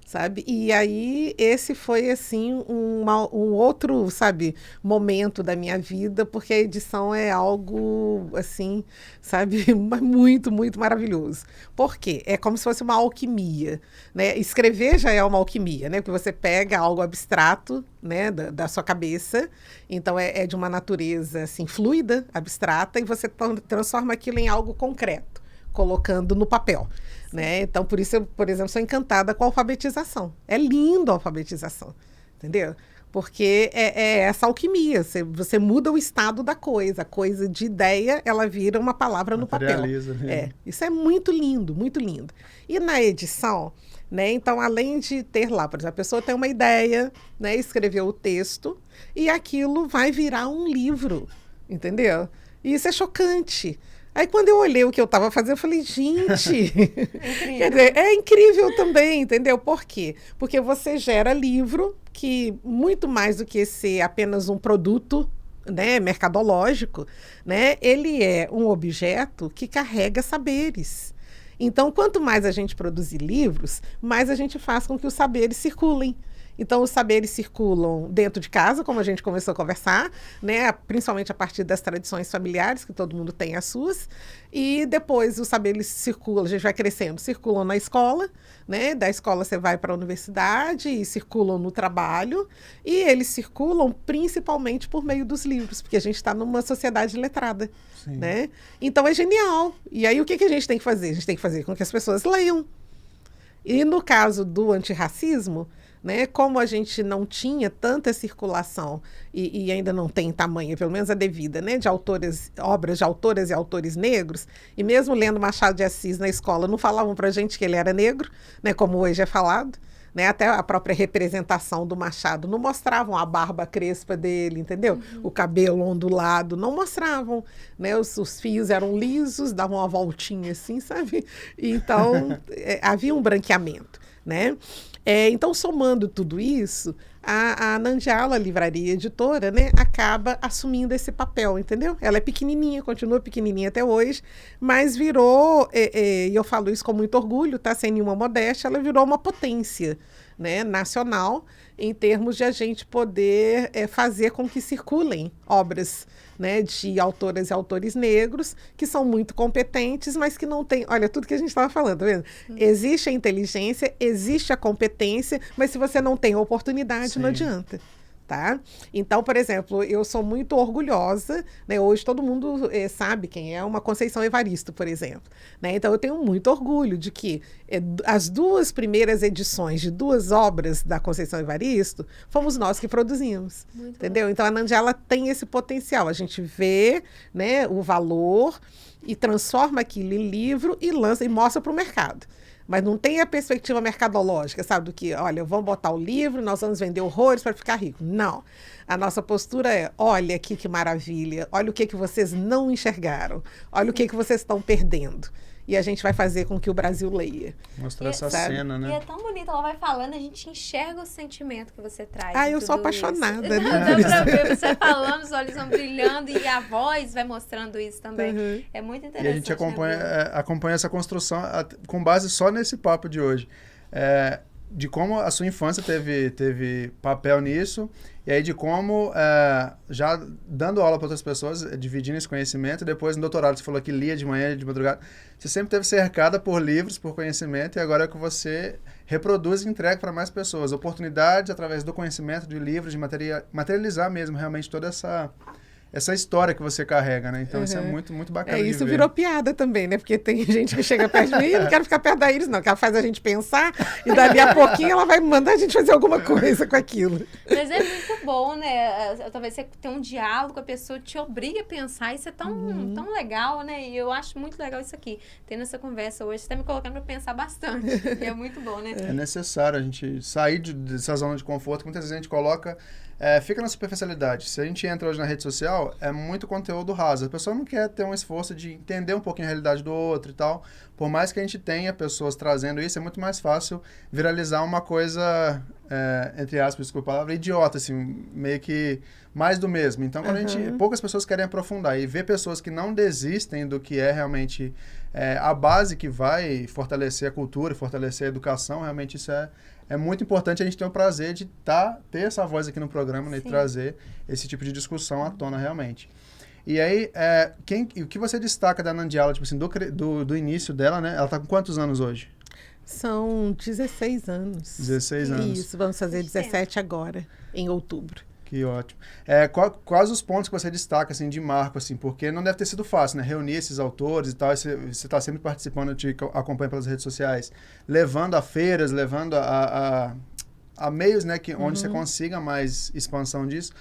sabe? E aí, esse foi, assim, um outro, sabe, momento da minha vida, porque a edição é algo, assim, sabe, muito, muito maravilhoso. Por quê? É como se fosse uma alquimia, né? Escrever já é uma alquimia, né? Porque você pega algo abstrato, né, da sua cabeça, então é de uma natureza, assim, fluida, abstrata, e você transforma aquilo em algo concreto, colocando no papel, né? Então, por isso eu, por exemplo, sou encantada com a alfabetização. É lindo a alfabetização, entendeu? Porque é essa alquimia, você muda o estado da coisa, a coisa de ideia, ela vira uma palavra no papel. Né? Isso é muito lindo, muito lindo. E na edição, né, então, além de ter lá, por exemplo, a pessoa tem uma ideia, né, escreveu o texto, e aquilo vai virar um livro, entendeu? E isso é chocante. Aí, quando eu olhei o que eu estava fazendo, eu falei, gente, quer dizer, é incrível também, entendeu? Por quê? Porque você gera livro que, muito mais do que ser apenas um produto, né, mercadológico, né, ele é um objeto que carrega saberes. Então, quanto mais a gente produzir livros, mais a gente faz com que os saberes circulem. Então, os saberes circulam dentro de casa, como a gente começou a conversar, né? Principalmente a partir das tradições familiares, que todo mundo tem as suas. E depois os saberes circulam, a gente vai crescendo, circulam na escola, né? Da escola você vai para a universidade e circulam no trabalho. E eles circulam principalmente por meio dos livros, porque a gente está numa sociedade letrada, né? Então, é genial. E aí, o que a gente tem que fazer? A gente tem que fazer com que as pessoas leiam. E no caso do antirracismo, né, como a gente não tinha tanta circulação e ainda não tem tamanho, pelo menos a devida, né, de obras de autoras e autores negros, e mesmo lendo Machado de Assis na escola, não falavam para a gente que ele era negro, né, como hoje é falado, né, até a própria representação do Machado, não mostravam a barba crespa dele, entendeu? O cabelo ondulado, não mostravam, né, os fios eram lisos, davam uma voltinha assim, sabe? Então, havia um branqueamento, né? Então, somando tudo isso, a Nandiala Livraria Editora, né, acaba assumindo esse papel, entendeu? Ela é pequenininha, continua pequenininha até hoje, mas virou, e eu falo isso com muito orgulho, tá? Sem nenhuma modéstia, ela virou uma potência, né, nacional, em termos de a gente poder fazer com que circulem obras, né, de autoras e autores negros, que são muito competentes, mas que não têm... Olha, tudo que a gente estava falando, tá vendo? Existe a inteligência, existe a competência, mas se você não tem a oportunidade, não adianta. Tá? Então, por exemplo, eu sou muito orgulhosa, né? Hoje todo mundo sabe quem é uma Conceição Evaristo, por exemplo, né? Então eu tenho muito orgulho de que as duas primeiras edições de duas obras da Conceição Evaristo fomos nós que produzimos, muito entendeu? Bom. Então a Nandiala tem esse potencial, a gente vê, né, o valor e transforma aquilo em livro e lança e mostra para o mercado. Mas não tem a perspectiva mercadológica, sabe? Do que, olha, vamos botar o livro, nós vamos vender horrores para ficar rico. Não. A nossa postura é, olha aqui que maravilha, olha o que vocês não enxergaram, olha o que vocês estão perdendo. E a gente vai fazer com que o Brasil leia. Mostrar essa cena, né? E é tão bonito, ela vai falando, a gente enxerga o sentimento que você traz. Ah, eu sou apaixonada. Né? Dá pra ver você falando, os olhos vão brilhando e a voz vai mostrando isso também. Uhum. É muito interessante. E a gente acompanha essa construção com base só nesse papo de hoje. De como a sua infância teve papel nisso, e aí de como, já dando aula para outras pessoas, dividindo esse conhecimento, e depois no doutorado você falou que lia de manhã, de madrugada, você sempre teve cercada por livros, por conhecimento, e agora é que você reproduz e entrega para mais pessoas. Oportunidades através do conhecimento, de livros, de materializar mesmo realmente toda essa história que você carrega, né? Então, isso é muito, muito bacana de ver. Isso virou piada também, né? Porque tem gente que chega perto de mim e não quero ficar perto da Iris, não. Que ela faz a gente pensar e dali a pouquinho ela vai mandar a gente fazer alguma coisa com aquilo. Mas é muito bom, né? Talvez você ter um diálogo com a pessoa, te obriga a pensar. Isso é tão legal, né? E eu acho muito legal isso aqui. Tendo essa conversa hoje, você está me colocando para pensar bastante. E é muito bom, né? É necessário a gente sair dessa zona de conforto, que muitas vezes a gente coloca... fica na superficialidade. Se a gente entra hoje na rede social, é muito conteúdo raso. A pessoa não quer ter um esforço de entender um pouquinho a realidade do outro e tal. Por mais que a gente tenha pessoas trazendo isso, é muito mais fácil viralizar uma coisa, entre aspas, desculpa a palavra, idiota, assim, meio que mais do mesmo. Então, quando poucas pessoas querem aprofundar e ver pessoas que não desistem do que é realmente a base que vai fortalecer a cultura, fortalecer a educação, realmente isso é muito importante. A gente ter o prazer de ter essa voz aqui no programa, né, e trazer esse tipo de discussão à tona realmente. E aí, o que você destaca da Nandiala, tipo assim, do início dela, né? Ela está com quantos anos hoje? São 16 anos. 16 anos. Isso, vamos fazer 17 agora, em outubro. Que ótimo. Quais os pontos que você destaca, assim, de marco, assim? Porque não deve ter sido fácil, né? Reunir esses autores e tal, e você está sempre participando, eu te acompanho pelas redes sociais, levando a feiras, levando a meios, né, onde você consiga mais expansão disso.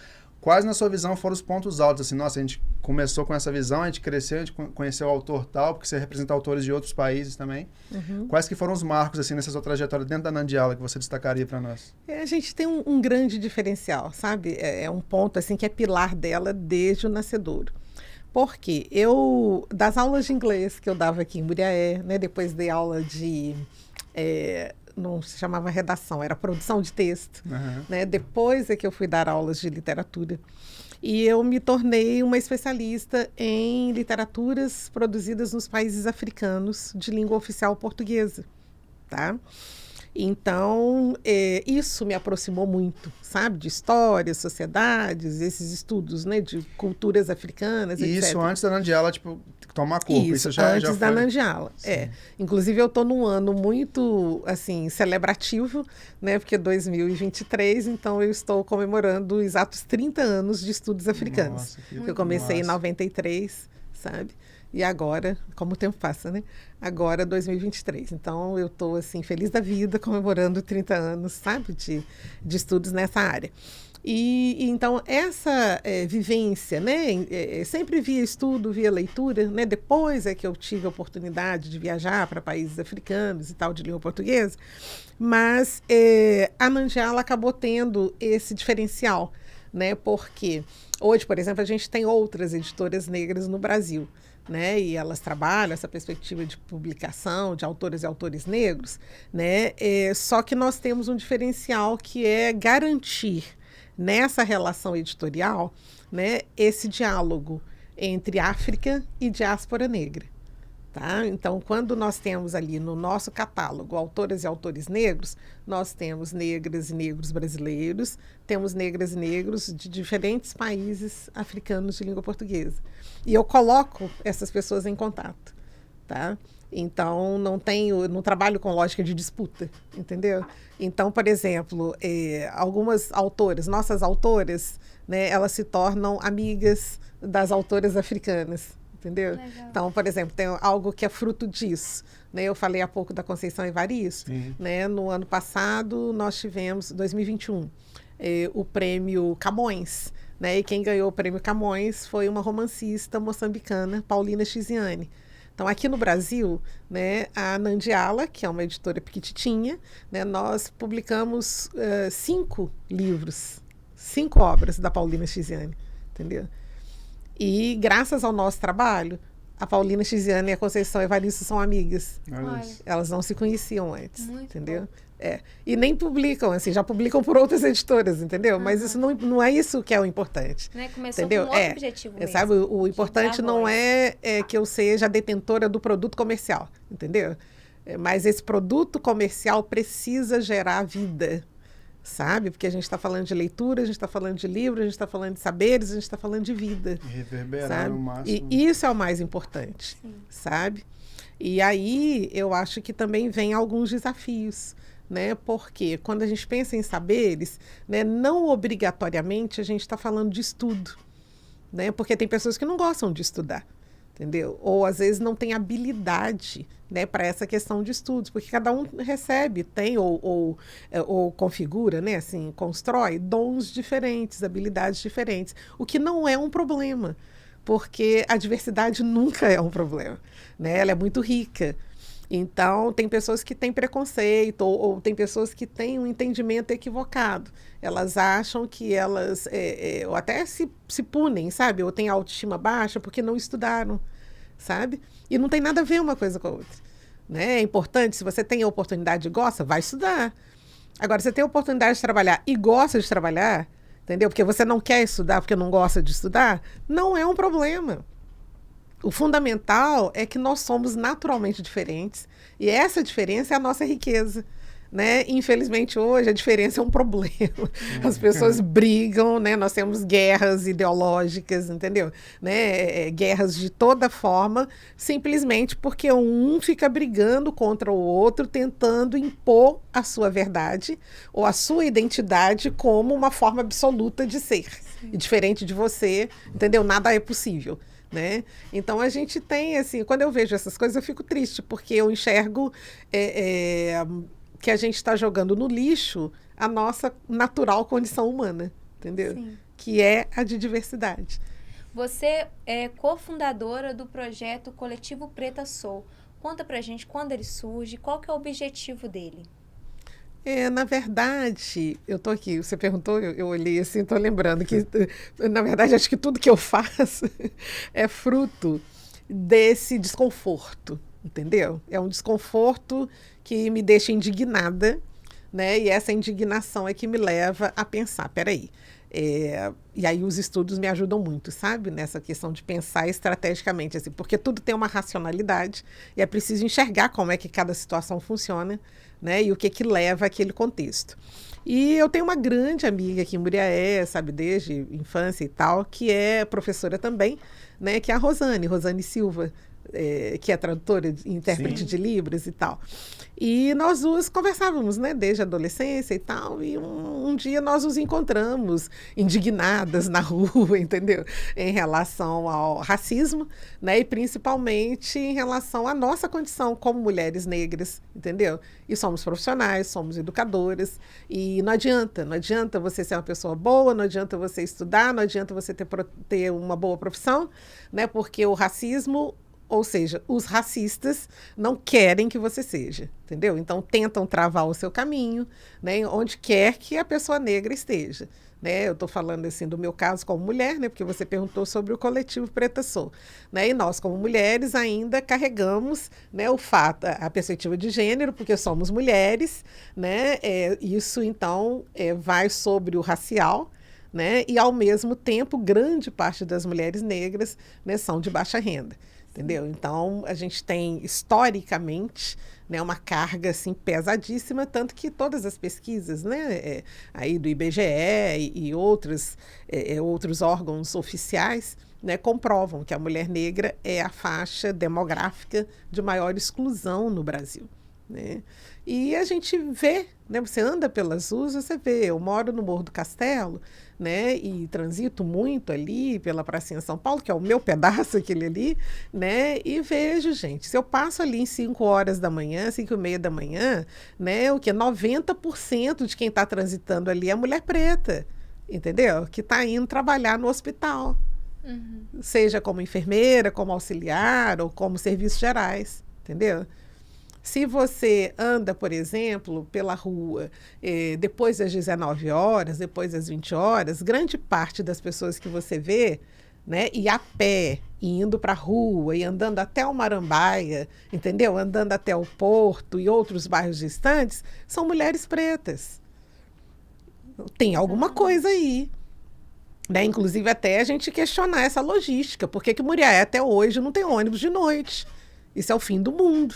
quais na sua visão foram os pontos altos? Assim, nossa, a gente começou com essa visão, a gente cresceu, a gente conheceu o autor tal, porque você representa autores de outros países também. Quais que foram os marcos, assim, nessa sua trajetória dentro da Nandiala que você destacaria para nós? A gente tem um grande diferencial, sabe? É um ponto, assim, que é pilar dela desde o nascedouro. Porque das aulas de inglês que eu dava aqui em Muriaé, né, depois dei aula de... não se chamava redação, era produção de texto. Né? Depois é que eu fui dar aulas de literatura. E eu me tornei uma especialista em literaturas produzidas nos países africanos de língua oficial portuguesa. Tá? Então, isso me aproximou muito, sabe? De histórias, sociedades, esses estudos, né? De culturas africanas, e etc. Isso antes da Nandiala, tipo, tomar corpo. Isso antes da Nandiala, Inclusive, eu estou num ano muito, assim, celebrativo, né? Porque 2023, então eu estou comemorando exatos 30 anos de estudos africanos. Nossa, eu comecei em 93, sabe? E agora, como o tempo passa, né? Agora, 2023. Então, eu estou, assim, feliz da vida, comemorando 30 anos, sabe? De estudos nessa área. E então, essa vivência, né? Sempre via estudo, via leitura, né? Depois é que eu tive a oportunidade de viajar para países africanos e tal, de língua portuguesa. Mas a Nandiala acabou tendo esse diferencial, né? Porque hoje, por exemplo, a gente tem outras editoras negras no Brasil, né? E elas trabalham essa perspectiva de publicação de autoras e autores negros, né? Só que nós temos um diferencial que é garantir nessa relação editorial, né, esse diálogo entre África e diáspora negra. Tá? Então, quando nós temos ali no nosso catálogo autoras e autores negros, nós temos negras e negros brasileiros, temos negras e negros de diferentes países africanos de língua portuguesa. E eu coloco essas pessoas em contato. Tá? Então, não trabalho com lógica de disputa, entendeu? Então, por exemplo, algumas autoras, nossas autoras, né, elas se tornam amigas das autoras africanas, entendeu? Legal. Então, por exemplo, tem algo que é fruto disso. Né? Eu falei há pouco da Conceição Evaristo. Né? No ano passado, nós tivemos, 2021, o prêmio Camões. Né? E quem ganhou o prêmio Camões foi uma romancista moçambicana, Paulina Chiziane. Então, aqui no Brasil, né, a Nandiala, que é uma editora pequititinha, né, nós publicamos 5 livros, 5 obras da Paulina Chiziane, entendeu? E, graças ao nosso trabalho, a Paulina Chiziane e a Conceição Evaristo são amigas. Elas não se conheciam antes, entendeu? Bom. E nem publicam, assim, já publicam por outras editoras, entendeu? Mas isso não é isso que é o importante. Né? Começou com um outro objetivo mesmo. Sabe, o importante não é que eu seja a detentora do produto comercial, entendeu? Mas esse produto comercial precisa gerar vida, sabe? Porque a gente está falando de leitura, a gente está falando de livro, a gente está falando de saberes, a gente está falando de vida. Reverberar no máximo. E isso é o mais importante, sabe? E aí eu acho que também vem alguns desafios. Né? Porque quando a gente pensa em saberes, né, não obrigatoriamente a gente está falando de estudo, né? Porque tem pessoas que não gostam de estudar, entendeu? Ou às vezes não tem habilidade, né, para essa questão de estudos, porque cada um recebe, tem ou configura, né, assim, constrói dons diferentes, habilidades diferentes, o que não é um problema, porque a diversidade nunca é um problema, né? Ela é muito rica. Então, tem pessoas que têm preconceito ou tem pessoas que têm um entendimento equivocado. Elas acham que elas, ou até se punem, sabe? Ou têm autoestima baixa porque não estudaram, sabe? E não tem nada a ver uma coisa com a outra. Né? É importante, se você tem a oportunidade e gosta, vai estudar. Agora, se você tem a oportunidade de trabalhar e gosta de trabalhar, entendeu? Porque você não quer estudar porque não gosta de estudar, não é um problema. O fundamental é que nós somos naturalmente diferentes e essa diferença é a nossa riqueza, né? Infelizmente, hoje, a diferença é um problema. As pessoas brigam, né? Nós temos guerras ideológicas, entendeu? Né? Guerras de toda forma, simplesmente porque um fica brigando contra o outro, tentando impor a sua verdade ou a sua identidade como uma forma absoluta de ser. E diferente de você, entendeu? Nada é possível. Né? Então, a gente tem, assim, quando eu vejo essas coisas, eu fico triste, porque eu enxergo que a gente está jogando no lixo a nossa natural condição humana, entendeu? Sim. que é a de diversidade. Você é cofundadora do projeto Coletivo Preta Sou. Conta pra gente quando ele surge, qual que é o objetivo dele? Na verdade, eu tô aqui, você perguntou, eu olhei assim, tô lembrando que, na verdade, acho que tudo que eu faço é fruto desse desconforto, entendeu? É um desconforto que me deixa indignada, né? E essa indignação é que me leva a pensar, peraí, e aí os estudos me ajudam muito, sabe? Nessa questão de pensar estrategicamente, assim, porque tudo tem uma racionalidade e é preciso enxergar como é que cada situação funciona, né? E o que leva àquele contexto. E eu tenho uma grande amiga aqui em Muriaé, sabe, desde infância e tal, que é professora também, né? Que é a Rosane Silva, que é tradutora e intérprete de Libras e tal. E nós duas conversávamos, né, desde a adolescência e tal, e um dia nós nos encontramos indignadas na rua, entendeu? Em relação ao racismo, né, e principalmente em relação à nossa condição como mulheres negras, entendeu? E somos profissionais, somos educadoras, e não adianta você ser uma pessoa boa, não adianta você estudar, não adianta você ter uma boa profissão, né, porque o racismo, ou seja, os racistas não querem que você seja, entendeu? Então, tentam travar o seu caminho, né, onde quer que a pessoa negra esteja. Né? Eu estou falando assim do meu caso como mulher, né, porque você perguntou sobre o coletivo Preta Sou. Né? E nós, como mulheres, ainda carregamos, né, o fato, a perspectiva de gênero, porque somos mulheres, né? Isso, então, vai sobre o racial, né? E, ao mesmo tempo, grande parte das mulheres negras, né, são de baixa renda. Entendeu? Então, a gente tem, historicamente, né, uma carga assim, pesadíssima, tanto que todas as pesquisas, né, aí do IBGE e outros órgãos oficiais, né, comprovam que a mulher negra é a faixa demográfica de maior exclusão no Brasil. Né? E a gente vê, né, você anda pelas ruas, você vê, eu moro no Morro do Castelo, né, e transito muito ali pela pracinha São Paulo, que é o meu pedaço aquele ali, né, e vejo, gente, se eu passo ali em 5 horas da manhã, 5:30 da manhã, né, o que 90% de quem está transitando ali é mulher preta, entendeu? Que está indo trabalhar no hospital, seja como enfermeira, como auxiliar ou como serviços gerais, entendeu? Se você anda, por exemplo, pela rua depois das 19 horas, depois das 20 horas, grande parte das pessoas que você vê, né, e a pé, e indo para a rua, e andando até o Marambaia, entendeu? Andando até o Porto e outros bairros distantes, são mulheres pretas. Tem alguma coisa aí. Né? Inclusive, até a gente questionar essa logística. Por que Muriaé até hoje não tem ônibus de noite? Isso é o fim do mundo.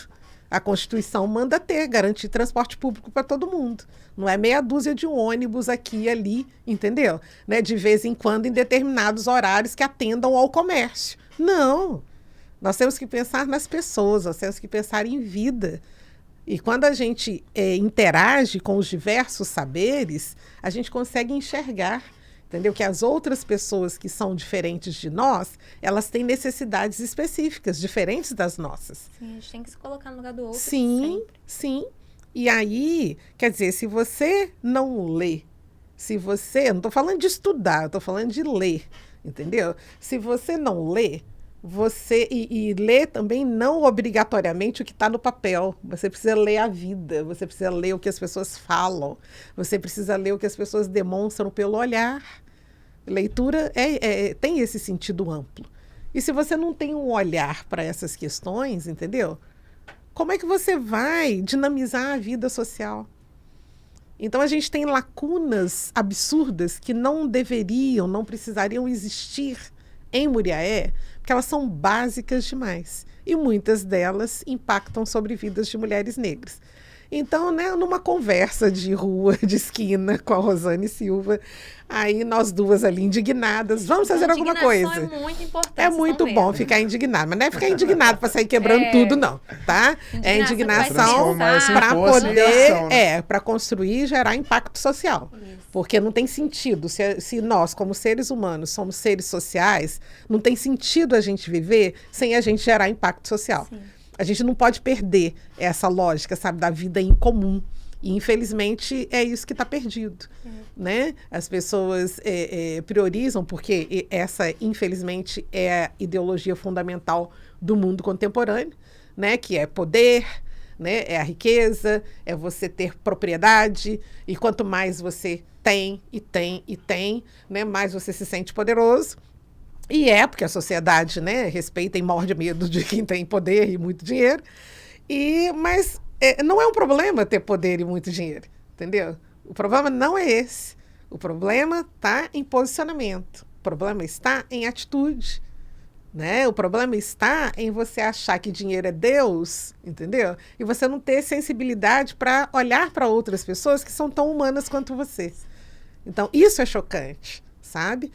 A Constituição manda garantir transporte público para todo mundo. Não é meia dúzia de ônibus aqui e ali, entendeu? Né? De vez em quando, em determinados horários que atendam ao comércio. Não. Nós temos que pensar nas pessoas, nós temos que pensar em vida. E quando a gente interage com os diversos saberes, a gente consegue enxergar, entendeu? Que as outras pessoas que são diferentes de nós, elas têm necessidades específicas, diferentes das nossas. Sim, a gente tem que se colocar no lugar do outro. Sim, sempre. Sim. E aí, quer dizer, se você não lê, eu não estou falando de estudar, eu estou falando de ler, entendeu? Se você não lê, e ler também não obrigatoriamente o que está no papel. Você precisa ler a vida, você precisa ler o que as pessoas falam, você precisa ler o que as pessoas demonstram pelo olhar. Leitura tem esse sentido amplo. E se você não tem um olhar para essas questões, entendeu? Como é que você vai dinamizar a vida social? Então, a gente tem lacunas absurdas que não precisariam existir em Muriaé, porque elas são básicas demais. E muitas delas impactam sobre vidas de mulheres negras. Então, né, numa conversa de rua, de esquina com a Rosane Silva, aí nós duas ali indignadas, vamos fazer alguma coisa. É muito importante. É muito bom ficar indignado, mas não é ficar indignado para sair quebrando tudo, não, tá? É indignação para poder, para construir e gerar impacto social. Isso. Porque não tem sentido, se nós, como seres humanos, somos seres sociais, não tem sentido a gente viver sem a gente gerar impacto social. Sim. A gente não pode perder essa lógica, sabe, da vida em comum, E, infelizmente, é isso que está perdido, né? As pessoas priorizam, porque essa, infelizmente, é a ideologia fundamental do mundo contemporâneo, né? Que é poder, né? É a riqueza, é você ter propriedade, e quanto mais você tem, né? Mais você se sente poderoso. E porque a sociedade, né, respeita e morre de medo de quem tem poder e muito dinheiro. Mas não é um problema ter poder e muito dinheiro, entendeu? O problema não é esse. O problema está em posicionamento. O problema está em atitude, né? O problema está em você achar que dinheiro é Deus, entendeu? E você não ter sensibilidade para olhar para outras pessoas que são tão humanas quanto você. Então, isso é chocante, sabe?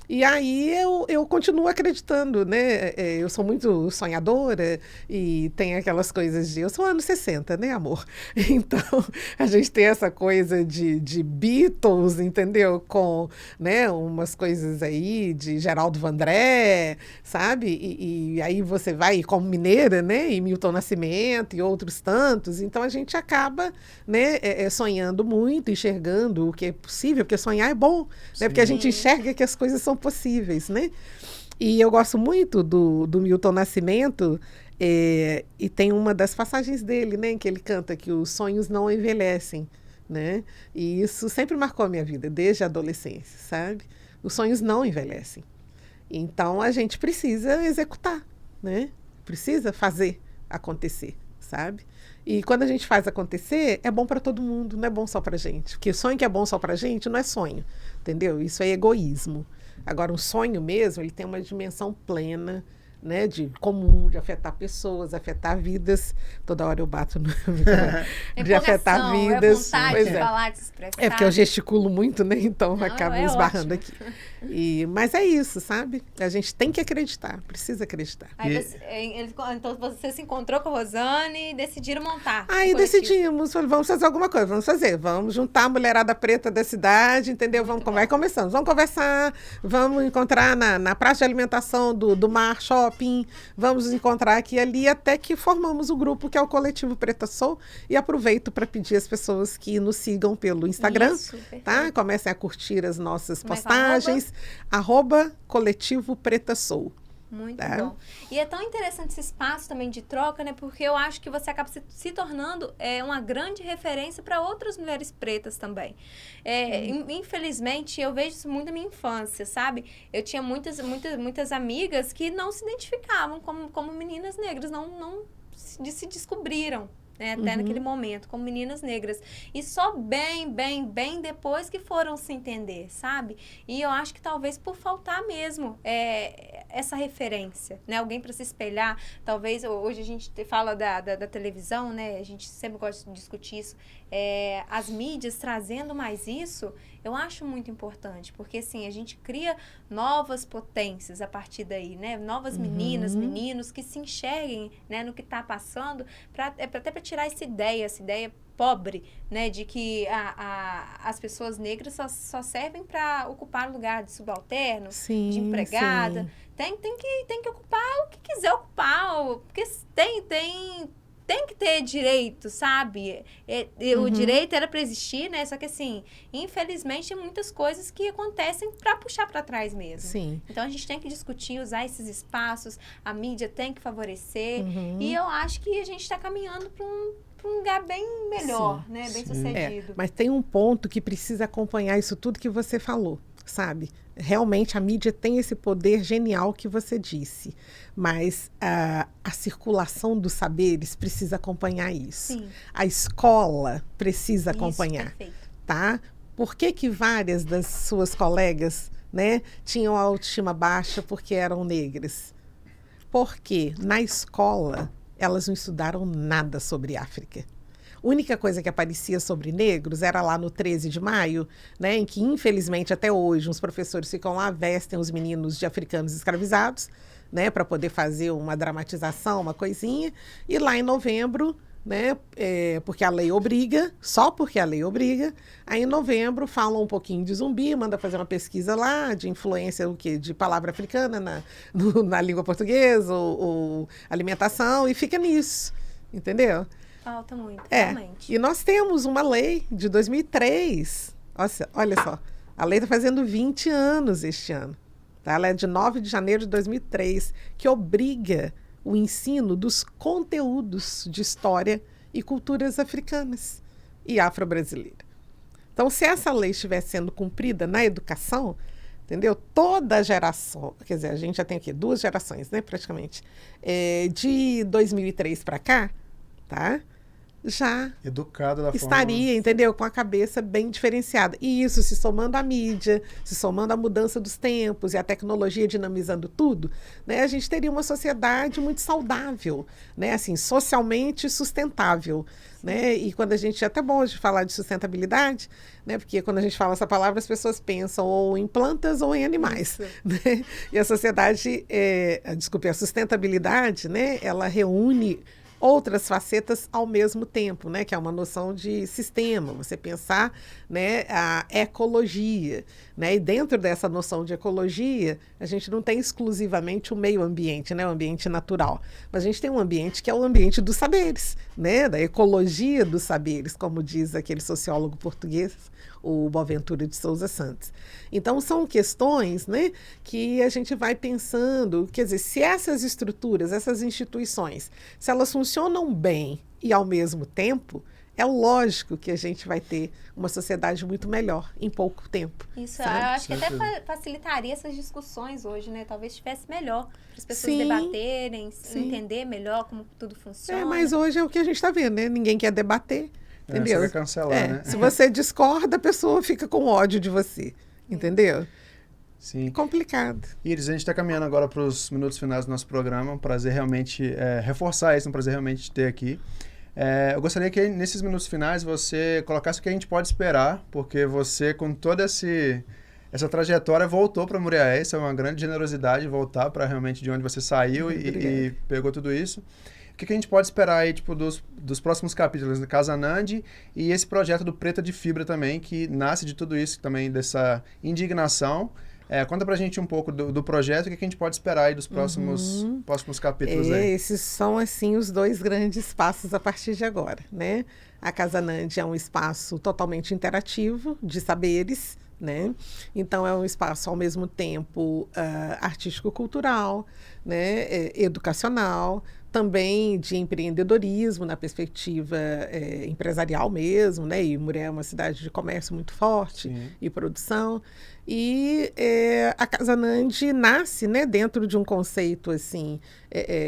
E aí eu continuo acreditando, né? Eu sou muito sonhadora e tem aquelas coisas de... Eu sou anos 60, né, amor? Então, a gente tem essa coisa de Beatles, entendeu? Com, né, umas coisas aí de Geraldo Vandré, sabe? E aí você vai como mineira, né? E Milton Nascimento e outros tantos. Então, a gente acaba, né, sonhando muito, enxergando o que é possível, porque sonhar é bom, né? Porque a gente enxerga que as coisas são possíveis, né? E eu gosto muito do Milton Nascimento, e tem uma das passagens dele, né, em que ele canta que os sonhos não envelhecem, né? E isso sempre marcou a minha vida, desde a adolescência, sabe? Os sonhos não envelhecem. Então, a gente precisa executar, né? Precisa fazer acontecer, sabe? E quando a gente faz acontecer, é bom para todo mundo, não é bom só para gente. Porque sonho que é bom só para gente não é sonho, entendeu? Isso é egoísmo. Agora, um sonho mesmo, ele tem uma dimensão plena, né, de comum, de afetar pessoas, afetar vidas. Toda hora eu bato no... de afetar vidas. É vontade de falar, de se expressar. É porque eu gesticulo muito, né? Então acabo esbarrando aqui. Mas é isso, sabe? A gente tem que acreditar, precisa acreditar. Então você se encontrou com a Rosane e decidiram montar. Aí decidimos, vamos fazer alguma coisa, vamos juntar a mulherada preta da cidade, entendeu? Vai começando, vamos conversar, vamos encontrar na praça de alimentação do Mar Shopping, vamos nos encontrar aqui e ali, até que formamos o grupo que é o Coletivo Preta Soul, e aproveito para pedir às pessoas que nos sigam pelo Instagram, tá? Comecem a curtir as nossas postagens, @Coletivo Preta Soul. Muito bom. E é tão interessante esse espaço também de troca, né? Porque eu acho que você acaba se tornando uma grande referência para outras mulheres pretas também. Infelizmente, eu vejo isso muito na minha infância, sabe? Eu tinha muitas amigas que não se identificavam como meninas negras, não se descobriram. Até naquele momento, como meninas negras. E só bem depois que foram se entender, sabe? E eu acho que talvez por faltar mesmo essa referência, né? Alguém para se espelhar. Talvez, hoje a gente fala da televisão, né? A gente sempre gosta de discutir isso. As mídias trazendo mais isso, eu acho muito importante, porque assim, a gente cria novas potências a partir daí, né? Novas meninas, meninos que se enxerguem, né, no que está passando, até para tirar essa ideia pobre, né, de que as pessoas negras só servem para ocupar lugar de subalterno, de empregada. Tem que ocupar o que quiser ocupar, porque tem que ter direito, sabe? O direito era para existir, né? Só que, assim, infelizmente, tem muitas coisas que acontecem para puxar para trás mesmo. Sim. Então, a gente tem que discutir, usar esses espaços, a mídia tem que favorecer. E eu acho que a gente está caminhando para um lugar bem melhor, né? Bem sucedido. Mas tem um ponto que precisa acompanhar isso tudo que você falou, sabe? Realmente a mídia tem esse poder genial que você disse, mas a circulação dos saberes precisa acompanhar isso. Sim. A escola precisa acompanhar, perfeito. Tá? Por que várias das suas colegas, né, tinham a autoestima baixa porque eram negras? Porque na escola elas não estudaram nada sobre África. A única coisa que aparecia sobre negros era lá no 13 de maio, né, em que, infelizmente, até hoje, uns professores ficam lá, vestem os meninos de africanos escravizados, né, para poder fazer uma dramatização, uma coisinha. E lá em novembro, né, porque a lei obriga, só porque a lei obriga, aí em novembro falam um pouquinho de Zumbi, manda fazer uma pesquisa lá de influência de palavra africana na língua portuguesa ou alimentação, e fica nisso, entendeu? Falta muito, É, realmente. e nós temos uma lei de 2003. Olha só, a lei está fazendo 20 anos este ano. Tá? Ela é de 9 de janeiro de 2003, que obriga o ensino dos conteúdos de história e culturas africanas e afro-brasileiras. Então, se essa lei estiver sendo cumprida na educação, entendeu? Toda geração, quer dizer, a gente já tem aqui 2 gerações, né, praticamente, de 2003 para cá, tá? Já Educado da estaria, entendeu? Com a cabeça bem diferenciada. E isso se somando à mídia, se somando à mudança dos tempos e à tecnologia dinamizando tudo, né? A gente teria uma sociedade muito saudável, né? Assim, socialmente sustentável, né? E quando a gente, é até bom hoje falar de sustentabilidade, né? Porque quando a gente fala essa palavra, as pessoas pensam ou em plantas ou em animais, né? E a sociedade, a sustentabilidade, né? Ela reúne outras facetas ao mesmo tempo, né? Que é uma noção de sistema, você pensar, né, a ecologia, né? E dentro dessa noção de ecologia, a gente não tem exclusivamente o meio ambiente, né, o ambiente natural, mas a gente tem um ambiente que é o ambiente dos saberes, né, da ecologia dos saberes, como diz aquele sociólogo português, o Boaventura de Souza Santos. Então, são questões, né, que a gente vai pensando, quer dizer, se essas estruturas, essas instituições, se elas funcionam bem e ao mesmo tempo, é lógico que a gente vai ter uma sociedade muito melhor em pouco tempo. Isso, sabe? eu acho que até facilitaria essas discussões hoje, né? Talvez estivesse melhor para as pessoas Sim, debaterem, sim. entender melhor como tudo funciona. Mas hoje é o que a gente está vendo, né? Ninguém quer debater. Entendeu? Você quer cancelar, né? Se você discorda, a pessoa fica com ódio de você. Entendeu? Sim. É complicado. Iris, a gente está caminhando agora para os minutos finais do nosso programa. Um prazer realmente reforçar isso, um prazer realmente ter aqui. Eu gostaria que nesses minutos finais você colocasse o que a gente pode esperar, porque você, com toda essa trajetória, voltou para Muriaé. Isso é uma grande generosidade, voltar para realmente de onde você saiu e pegou tudo isso. O que a gente pode esperar aí, tipo, dos próximos capítulos da Casa Nandi e esse projeto do Preta de Fibra também, que nasce de tudo isso também, dessa indignação. Conta pra gente um pouco do projeto, o que a gente pode esperar aí dos próximos capítulos aí. Esses são, assim, os 2 grandes passos a partir de agora, né? A Casa Nandi é um espaço totalmente interativo, de saberes, né? Então, é um espaço, ao mesmo tempo, artístico-cultural, né? Educacional, também de empreendedorismo na perspectiva empresarial mesmo, né? E Muriaé é uma cidade de comércio muito forte. Sim. E produção. E a Casa Nandi nasce, né, dentro de um conceito assim,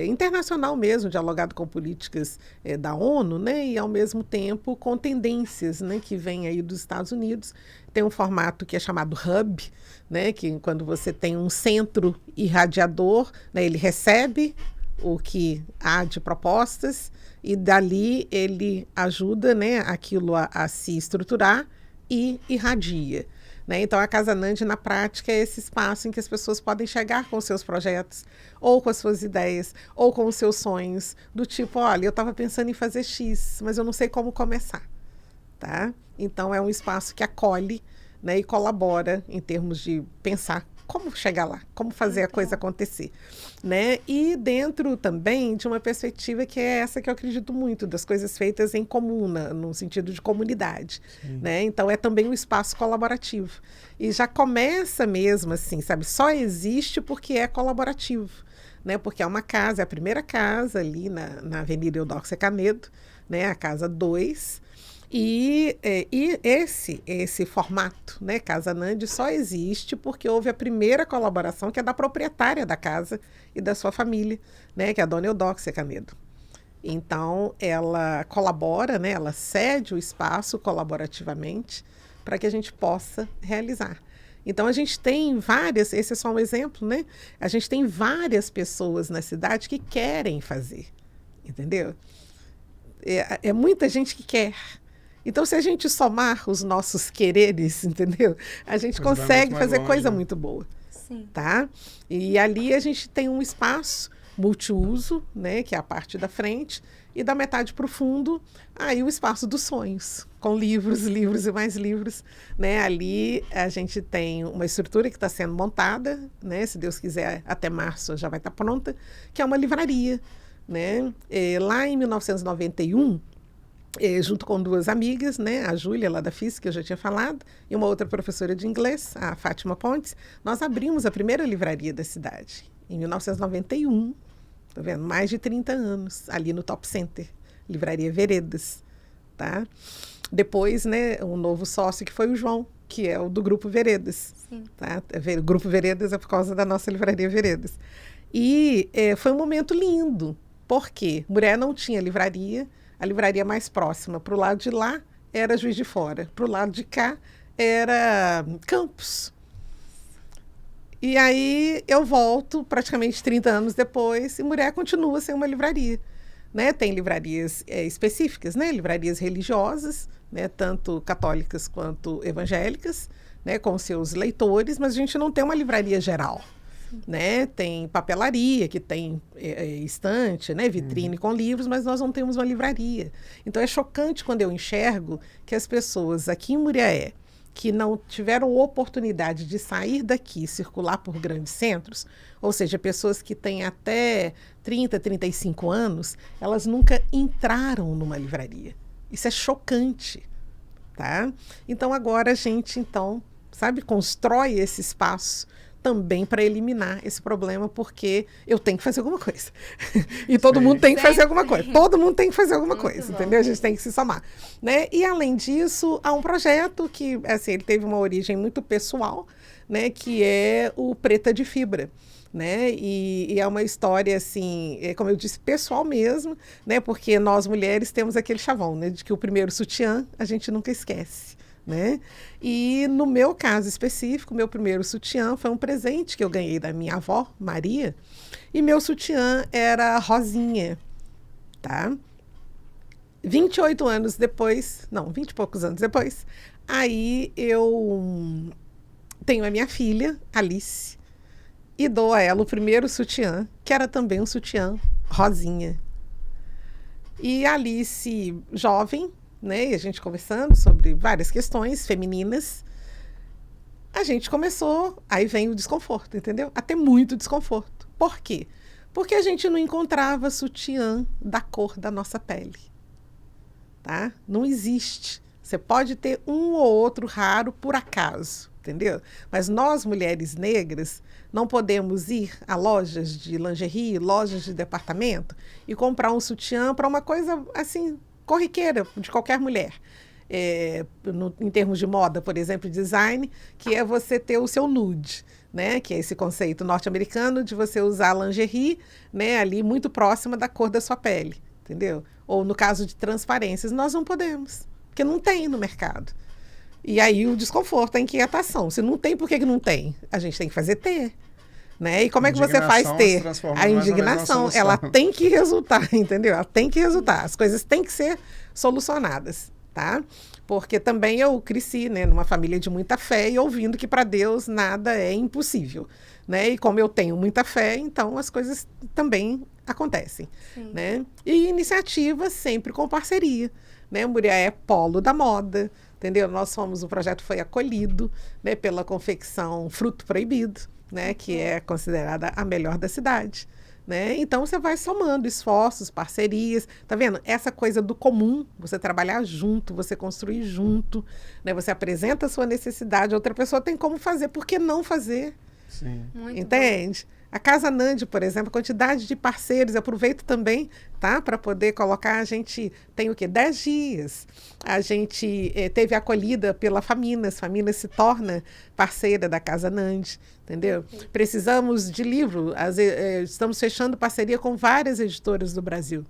internacional mesmo, dialogado com políticas da ONU, né? E ao mesmo tempo com tendências, né, que vêm aí dos Estados Unidos. Tem um formato que é chamado hub, né? Que quando você tem um centro irradiador, né, ele recebe o que há de propostas e dali ele ajuda, né, aquilo a se estruturar e irradia. Né? Então, a Casa Nandi, na prática, é esse espaço em que as pessoas podem chegar com seus projetos, ou com as suas ideias, ou com os seus sonhos, do tipo, olha, eu estava pensando em fazer X, mas eu não sei como começar. Tá? Então, é um espaço que acolhe, né, e colabora em termos de pensar como chegar lá, como fazer a coisa acontecer, né? E dentro também de uma perspectiva que é essa que eu acredito muito, das coisas feitas em comuna, no sentido de comunidade, né? Então é também um espaço colaborativo. E já começa mesmo assim, sabe? Só existe porque é colaborativo, né? Porque é uma casa, é a primeira casa ali na Avenida Eudóxia Canedo, né? A casa 2. E esse formato, né, Casa Nandi, só existe porque houve a primeira colaboração, que é da proprietária da casa e da sua família, né, que é a dona Eudóxia Canedo. Então, ela colabora, né, ela cede o espaço colaborativamente para que a gente possa realizar. Então, a gente tem várias, esse é só um exemplo, né? A gente tem várias pessoas na cidade que querem fazer, entendeu? É muita gente que quer. Então, se a gente somar os nossos quereres, entendeu? A gente consegue fazer coisa muito boa. Sim. Tá? E ali a gente tem um espaço multiuso, né, que é a parte da frente, e da metade para o fundo, aí o espaço dos sonhos, com livros e mais livros. Né? Ali a gente tem uma estrutura que está sendo montada, né, se Deus quiser, até março já vai estar pronta, que é uma livraria. Né? Lá em 1991, junto com 2 amigas, né, a Júlia, lá da Física, que eu já tinha falado, e uma outra professora de inglês, a Fátima Pontes, nós abrimos a primeira livraria da cidade, em 1991, tá vendo? Mais de 30 anos, ali no Top Center, Livraria Veredas, tá? Depois, né, um novo sócio que foi o João, que é o do Grupo Veredas. Sim. Tá? O Grupo Veredas é por causa da nossa Livraria Veredas. E foi um momento lindo, porque Muriaé não tinha livraria, a livraria mais próxima para o lado de lá era Juiz de Fora, para o lado de cá era Campos. E aí eu volto praticamente 30 anos depois e Muriaé continua sem uma livraria. Né? Tem livrarias específicas, né? Livrarias religiosas, né? Tanto católicas quanto evangélicas, né? Com seus leitores, mas a gente não tem uma livraria geral. Né? Tem papelaria, que tem estante, né? Vitrine com livros, mas nós não temos uma livraria. Então é chocante quando eu enxergo que as pessoas aqui em Muriaé, que não tiveram oportunidade de sair daqui e circular por grandes centros, ou seja, pessoas que têm até 30, 35 anos, elas nunca entraram numa livraria. Isso é chocante, tá? Então agora a gente, constrói esse espaço também para eliminar esse problema, porque eu tenho que fazer alguma coisa. E todo mundo tem que fazer alguma coisa. Todo mundo tem que fazer alguma coisa, entendeu? A gente tem que se somar. Né? E, além disso, há um projeto que, assim, ele teve uma origem muito pessoal, né? Que é o Preta de Fibra. Né? E é uma história, assim, como eu disse, pessoal mesmo, né? Porque nós, mulheres, temos aquele chavão, né? De que o primeiro sutiã a gente nunca esquece. Né? E no meu caso específico, meu primeiro sutiã foi um presente que eu ganhei da minha avó, Maria, e meu sutiã era rosinha, tá? 28 anos depois, não, 20 e poucos anos depois, aí eu tenho a minha filha, Alice, e dou a ela o primeiro sutiã, que era também um sutiã rosinha. E Alice, jovem, né, e a gente conversando sobre várias questões femininas, a gente começou, aí vem o desconforto, entendeu? A ter muito desconforto. Por quê? Porque a gente não encontrava sutiã da cor da nossa pele. Tá? Não existe. Você pode ter um ou outro raro por acaso, entendeu? Mas nós, mulheres negras, não podemos ir a lojas de lingerie, lojas de departamento e comprar um sutiã para uma coisa assim, corriqueira de qualquer mulher. Em termos de moda, por exemplo, design, que é você ter o seu nude, né? Que é esse conceito norte-americano de você usar lingerie, né? Ali muito próxima da cor da sua pele, entendeu? Ou no caso de transparências, nós não podemos, porque não tem no mercado. E aí o desconforto, a inquietação. Se não tem, por que não tem? A gente tem que fazer ter. Né? E como é que você faz ter? A indignação, ela tem que resultar, entendeu? Ela tem que resultar. As coisas têm que ser solucionadas, tá? Porque também eu cresci, né, numa família de muita fé e ouvindo que para Deus nada é impossível, né? E como eu tenho muita fé, então as coisas também acontecem, né? E iniciativa sempre com parceria, né? Muriaé é polo da moda, entendeu? O projeto foi acolhido, né, pela confecção Fruto Proibido, né, que é considerada a melhor da cidade, né? Então você vai somando esforços, parcerias, tá vendo? Essa coisa do comum, você trabalhar junto, você construir junto, né? Você apresenta a sua necessidade, outra pessoa tem como fazer, por que não fazer? Sim. Muito entende? Bom. A Casa Nandi, por exemplo, a quantidade de parceiros, aproveito também, tá? Para poder colocar, a gente tem o quê? 10 dias. A gente teve acolhida pela Faminas se torna parceira da Casa Nandi, entendeu? Precisamos de livro, estamos fechando parceria com várias editoras do Brasil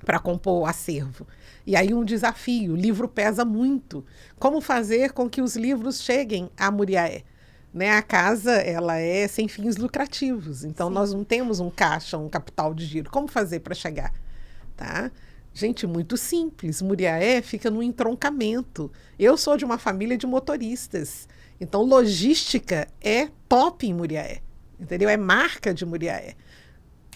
para compor o acervo. E aí um desafio, o livro pesa muito. Como fazer com que os livros cheguem a Muriaé? Né, a casa, ela é sem fins lucrativos, então nós não temos um caixa, um capital de giro. Como fazer para chegar? Tá? Gente, muito simples. Muriaé fica no entroncamento. Eu sou de uma família de motoristas, então logística é top em Muriaé, entendeu? É marca de Muriaé.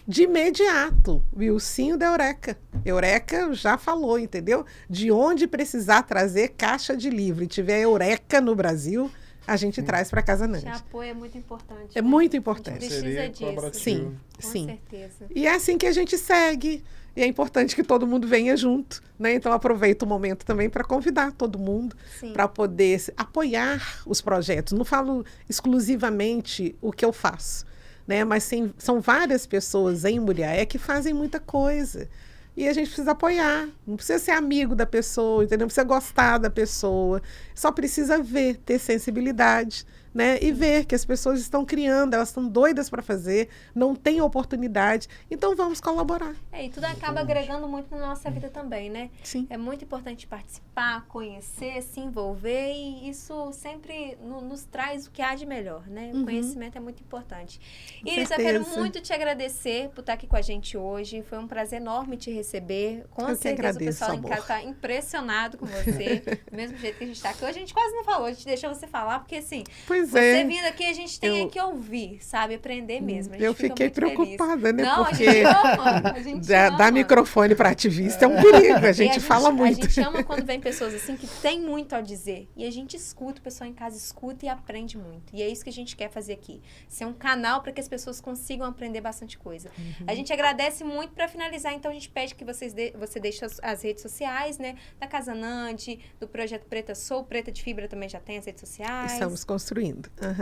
De imediato, Wilsinho da Eureka. Eureka já falou, entendeu? De onde precisar trazer caixa de livro e tiver Eureka no Brasil, a gente traz para a Casa Nandi. Esse apoio é muito importante. É muito importante. A gente precisa disso. Sim, Com sim. certeza. E é assim que a gente segue. e é importante que todo mundo venha junto, né? Então aproveito o momento também para convidar todo mundo para poder apoiar os projetos. Não falo exclusivamente o que eu faço, né? Mas são várias pessoas em Muriaé que fazem muita coisa. E a gente precisa apoiar, não precisa ser amigo da pessoa, entendeu? Não precisa gostar da pessoa, só precisa ver, ter sensibilidade, né? E ver que as pessoas estão criando, elas estão doidas para fazer, não têm oportunidade, então vamos colaborar. E tudo acaba agregando muito na nossa vida também, né? Sim. É muito importante participar, conhecer, se envolver, e isso sempre nos traz o que há de melhor, né? O conhecimento é muito importante. Iris, eu quero muito te agradecer por estar aqui com a gente hoje, foi um prazer enorme te receber. Com certeza o pessoal em casa está impressionado com você, do mesmo jeito que a gente está aqui. Hoje a gente quase não falou, a gente deixou você falar, porque assim, você vindo aqui, a gente tem que ouvir, sabe? Aprender mesmo. Eu fiquei preocupada, feliz. né? Não, porque a gente ama. Dar microfone para ativista é um perigo, a gente fala muito. A gente ama quando vem pessoas assim que tem muito a dizer. E a gente escuta, o pessoal em casa escuta e aprende muito. E é isso que a gente quer fazer aqui. Ser um canal para que as pessoas consigam aprender bastante coisa. A gente agradece muito. Para finalizar, então, a gente pede que você deixe as redes sociais, né? Da Casa Nandi, do Projeto Preta Sou. Preta de Fibra também já tem as redes sociais. Estamos construindo.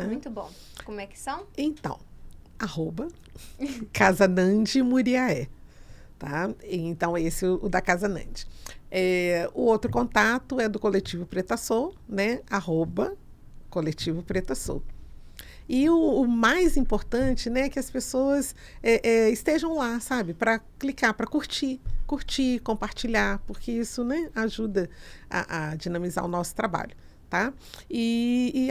Muito bom. Como é que são? Então, @Casa Nandi Muriaé. Tá? Então, esse é o da Casa Nandi. O outro contato é do Coletivo Preta Sou, né? @Coletivo Preta Sou. E o mais importante, né, é que as pessoas estejam lá, sabe? Para clicar, para curtir, compartilhar, porque isso, né, ajuda a dinamizar o nosso trabalho. Tá? E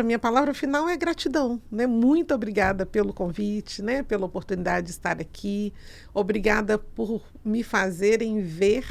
minha palavra final é gratidão, né? Muito obrigada pelo convite, né? Pela oportunidade de estar aqui, obrigada por me fazerem ver,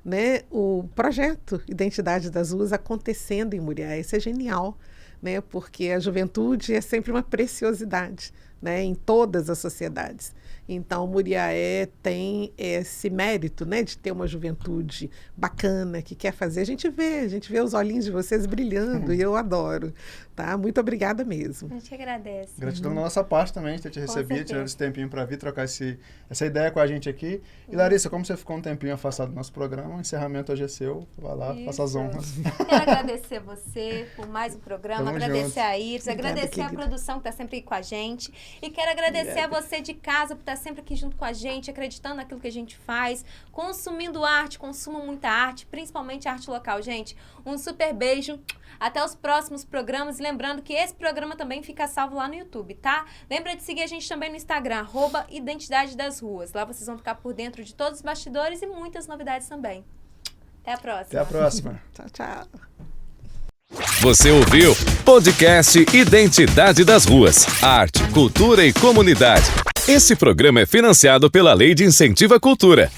né, o projeto Identidade das Ruas acontecendo em Muriaé. Isso é genial, né? Porque a juventude é sempre uma preciosidade, né, em todas as sociedades. Então, Muriaé tem esse mérito, né, de ter uma juventude bacana, que quer fazer. A gente vê os olhinhos de vocês brilhando e eu adoro. Tá? Muito obrigada mesmo. A gente agradece. Gratidão da nossa parte também, de ter te recebido, tirando esse tempinho para vir trocar essa ideia com a gente aqui. E Larissa, como você ficou um tempinho afastado do nosso programa, o encerramento hoje é seu. Vai lá, faça as honras. Quero agradecer você por mais um programa, Tamo agradecer junto. a Iris, agradecer querida. a produção que está sempre aqui com a gente. E quero agradecer a você de casa por estar sempre aqui junto com a gente, acreditando naquilo que a gente faz, consumindo arte, consumam muita arte, principalmente arte local. Gente, um super beijo. Até os próximos programas. E lembrando que esse programa também fica salvo lá no YouTube, tá? Lembra de seguir a gente também no Instagram, @Identidade das Ruas. Lá vocês vão ficar por dentro de todos os bastidores e muitas novidades também. Até a próxima. Até a próxima. Tchau, tchau. Você ouviu Podcast Identidade das Ruas. Arte, cultura e comunidade. Esse programa é financiado pela Lei de Incentivo à Cultura.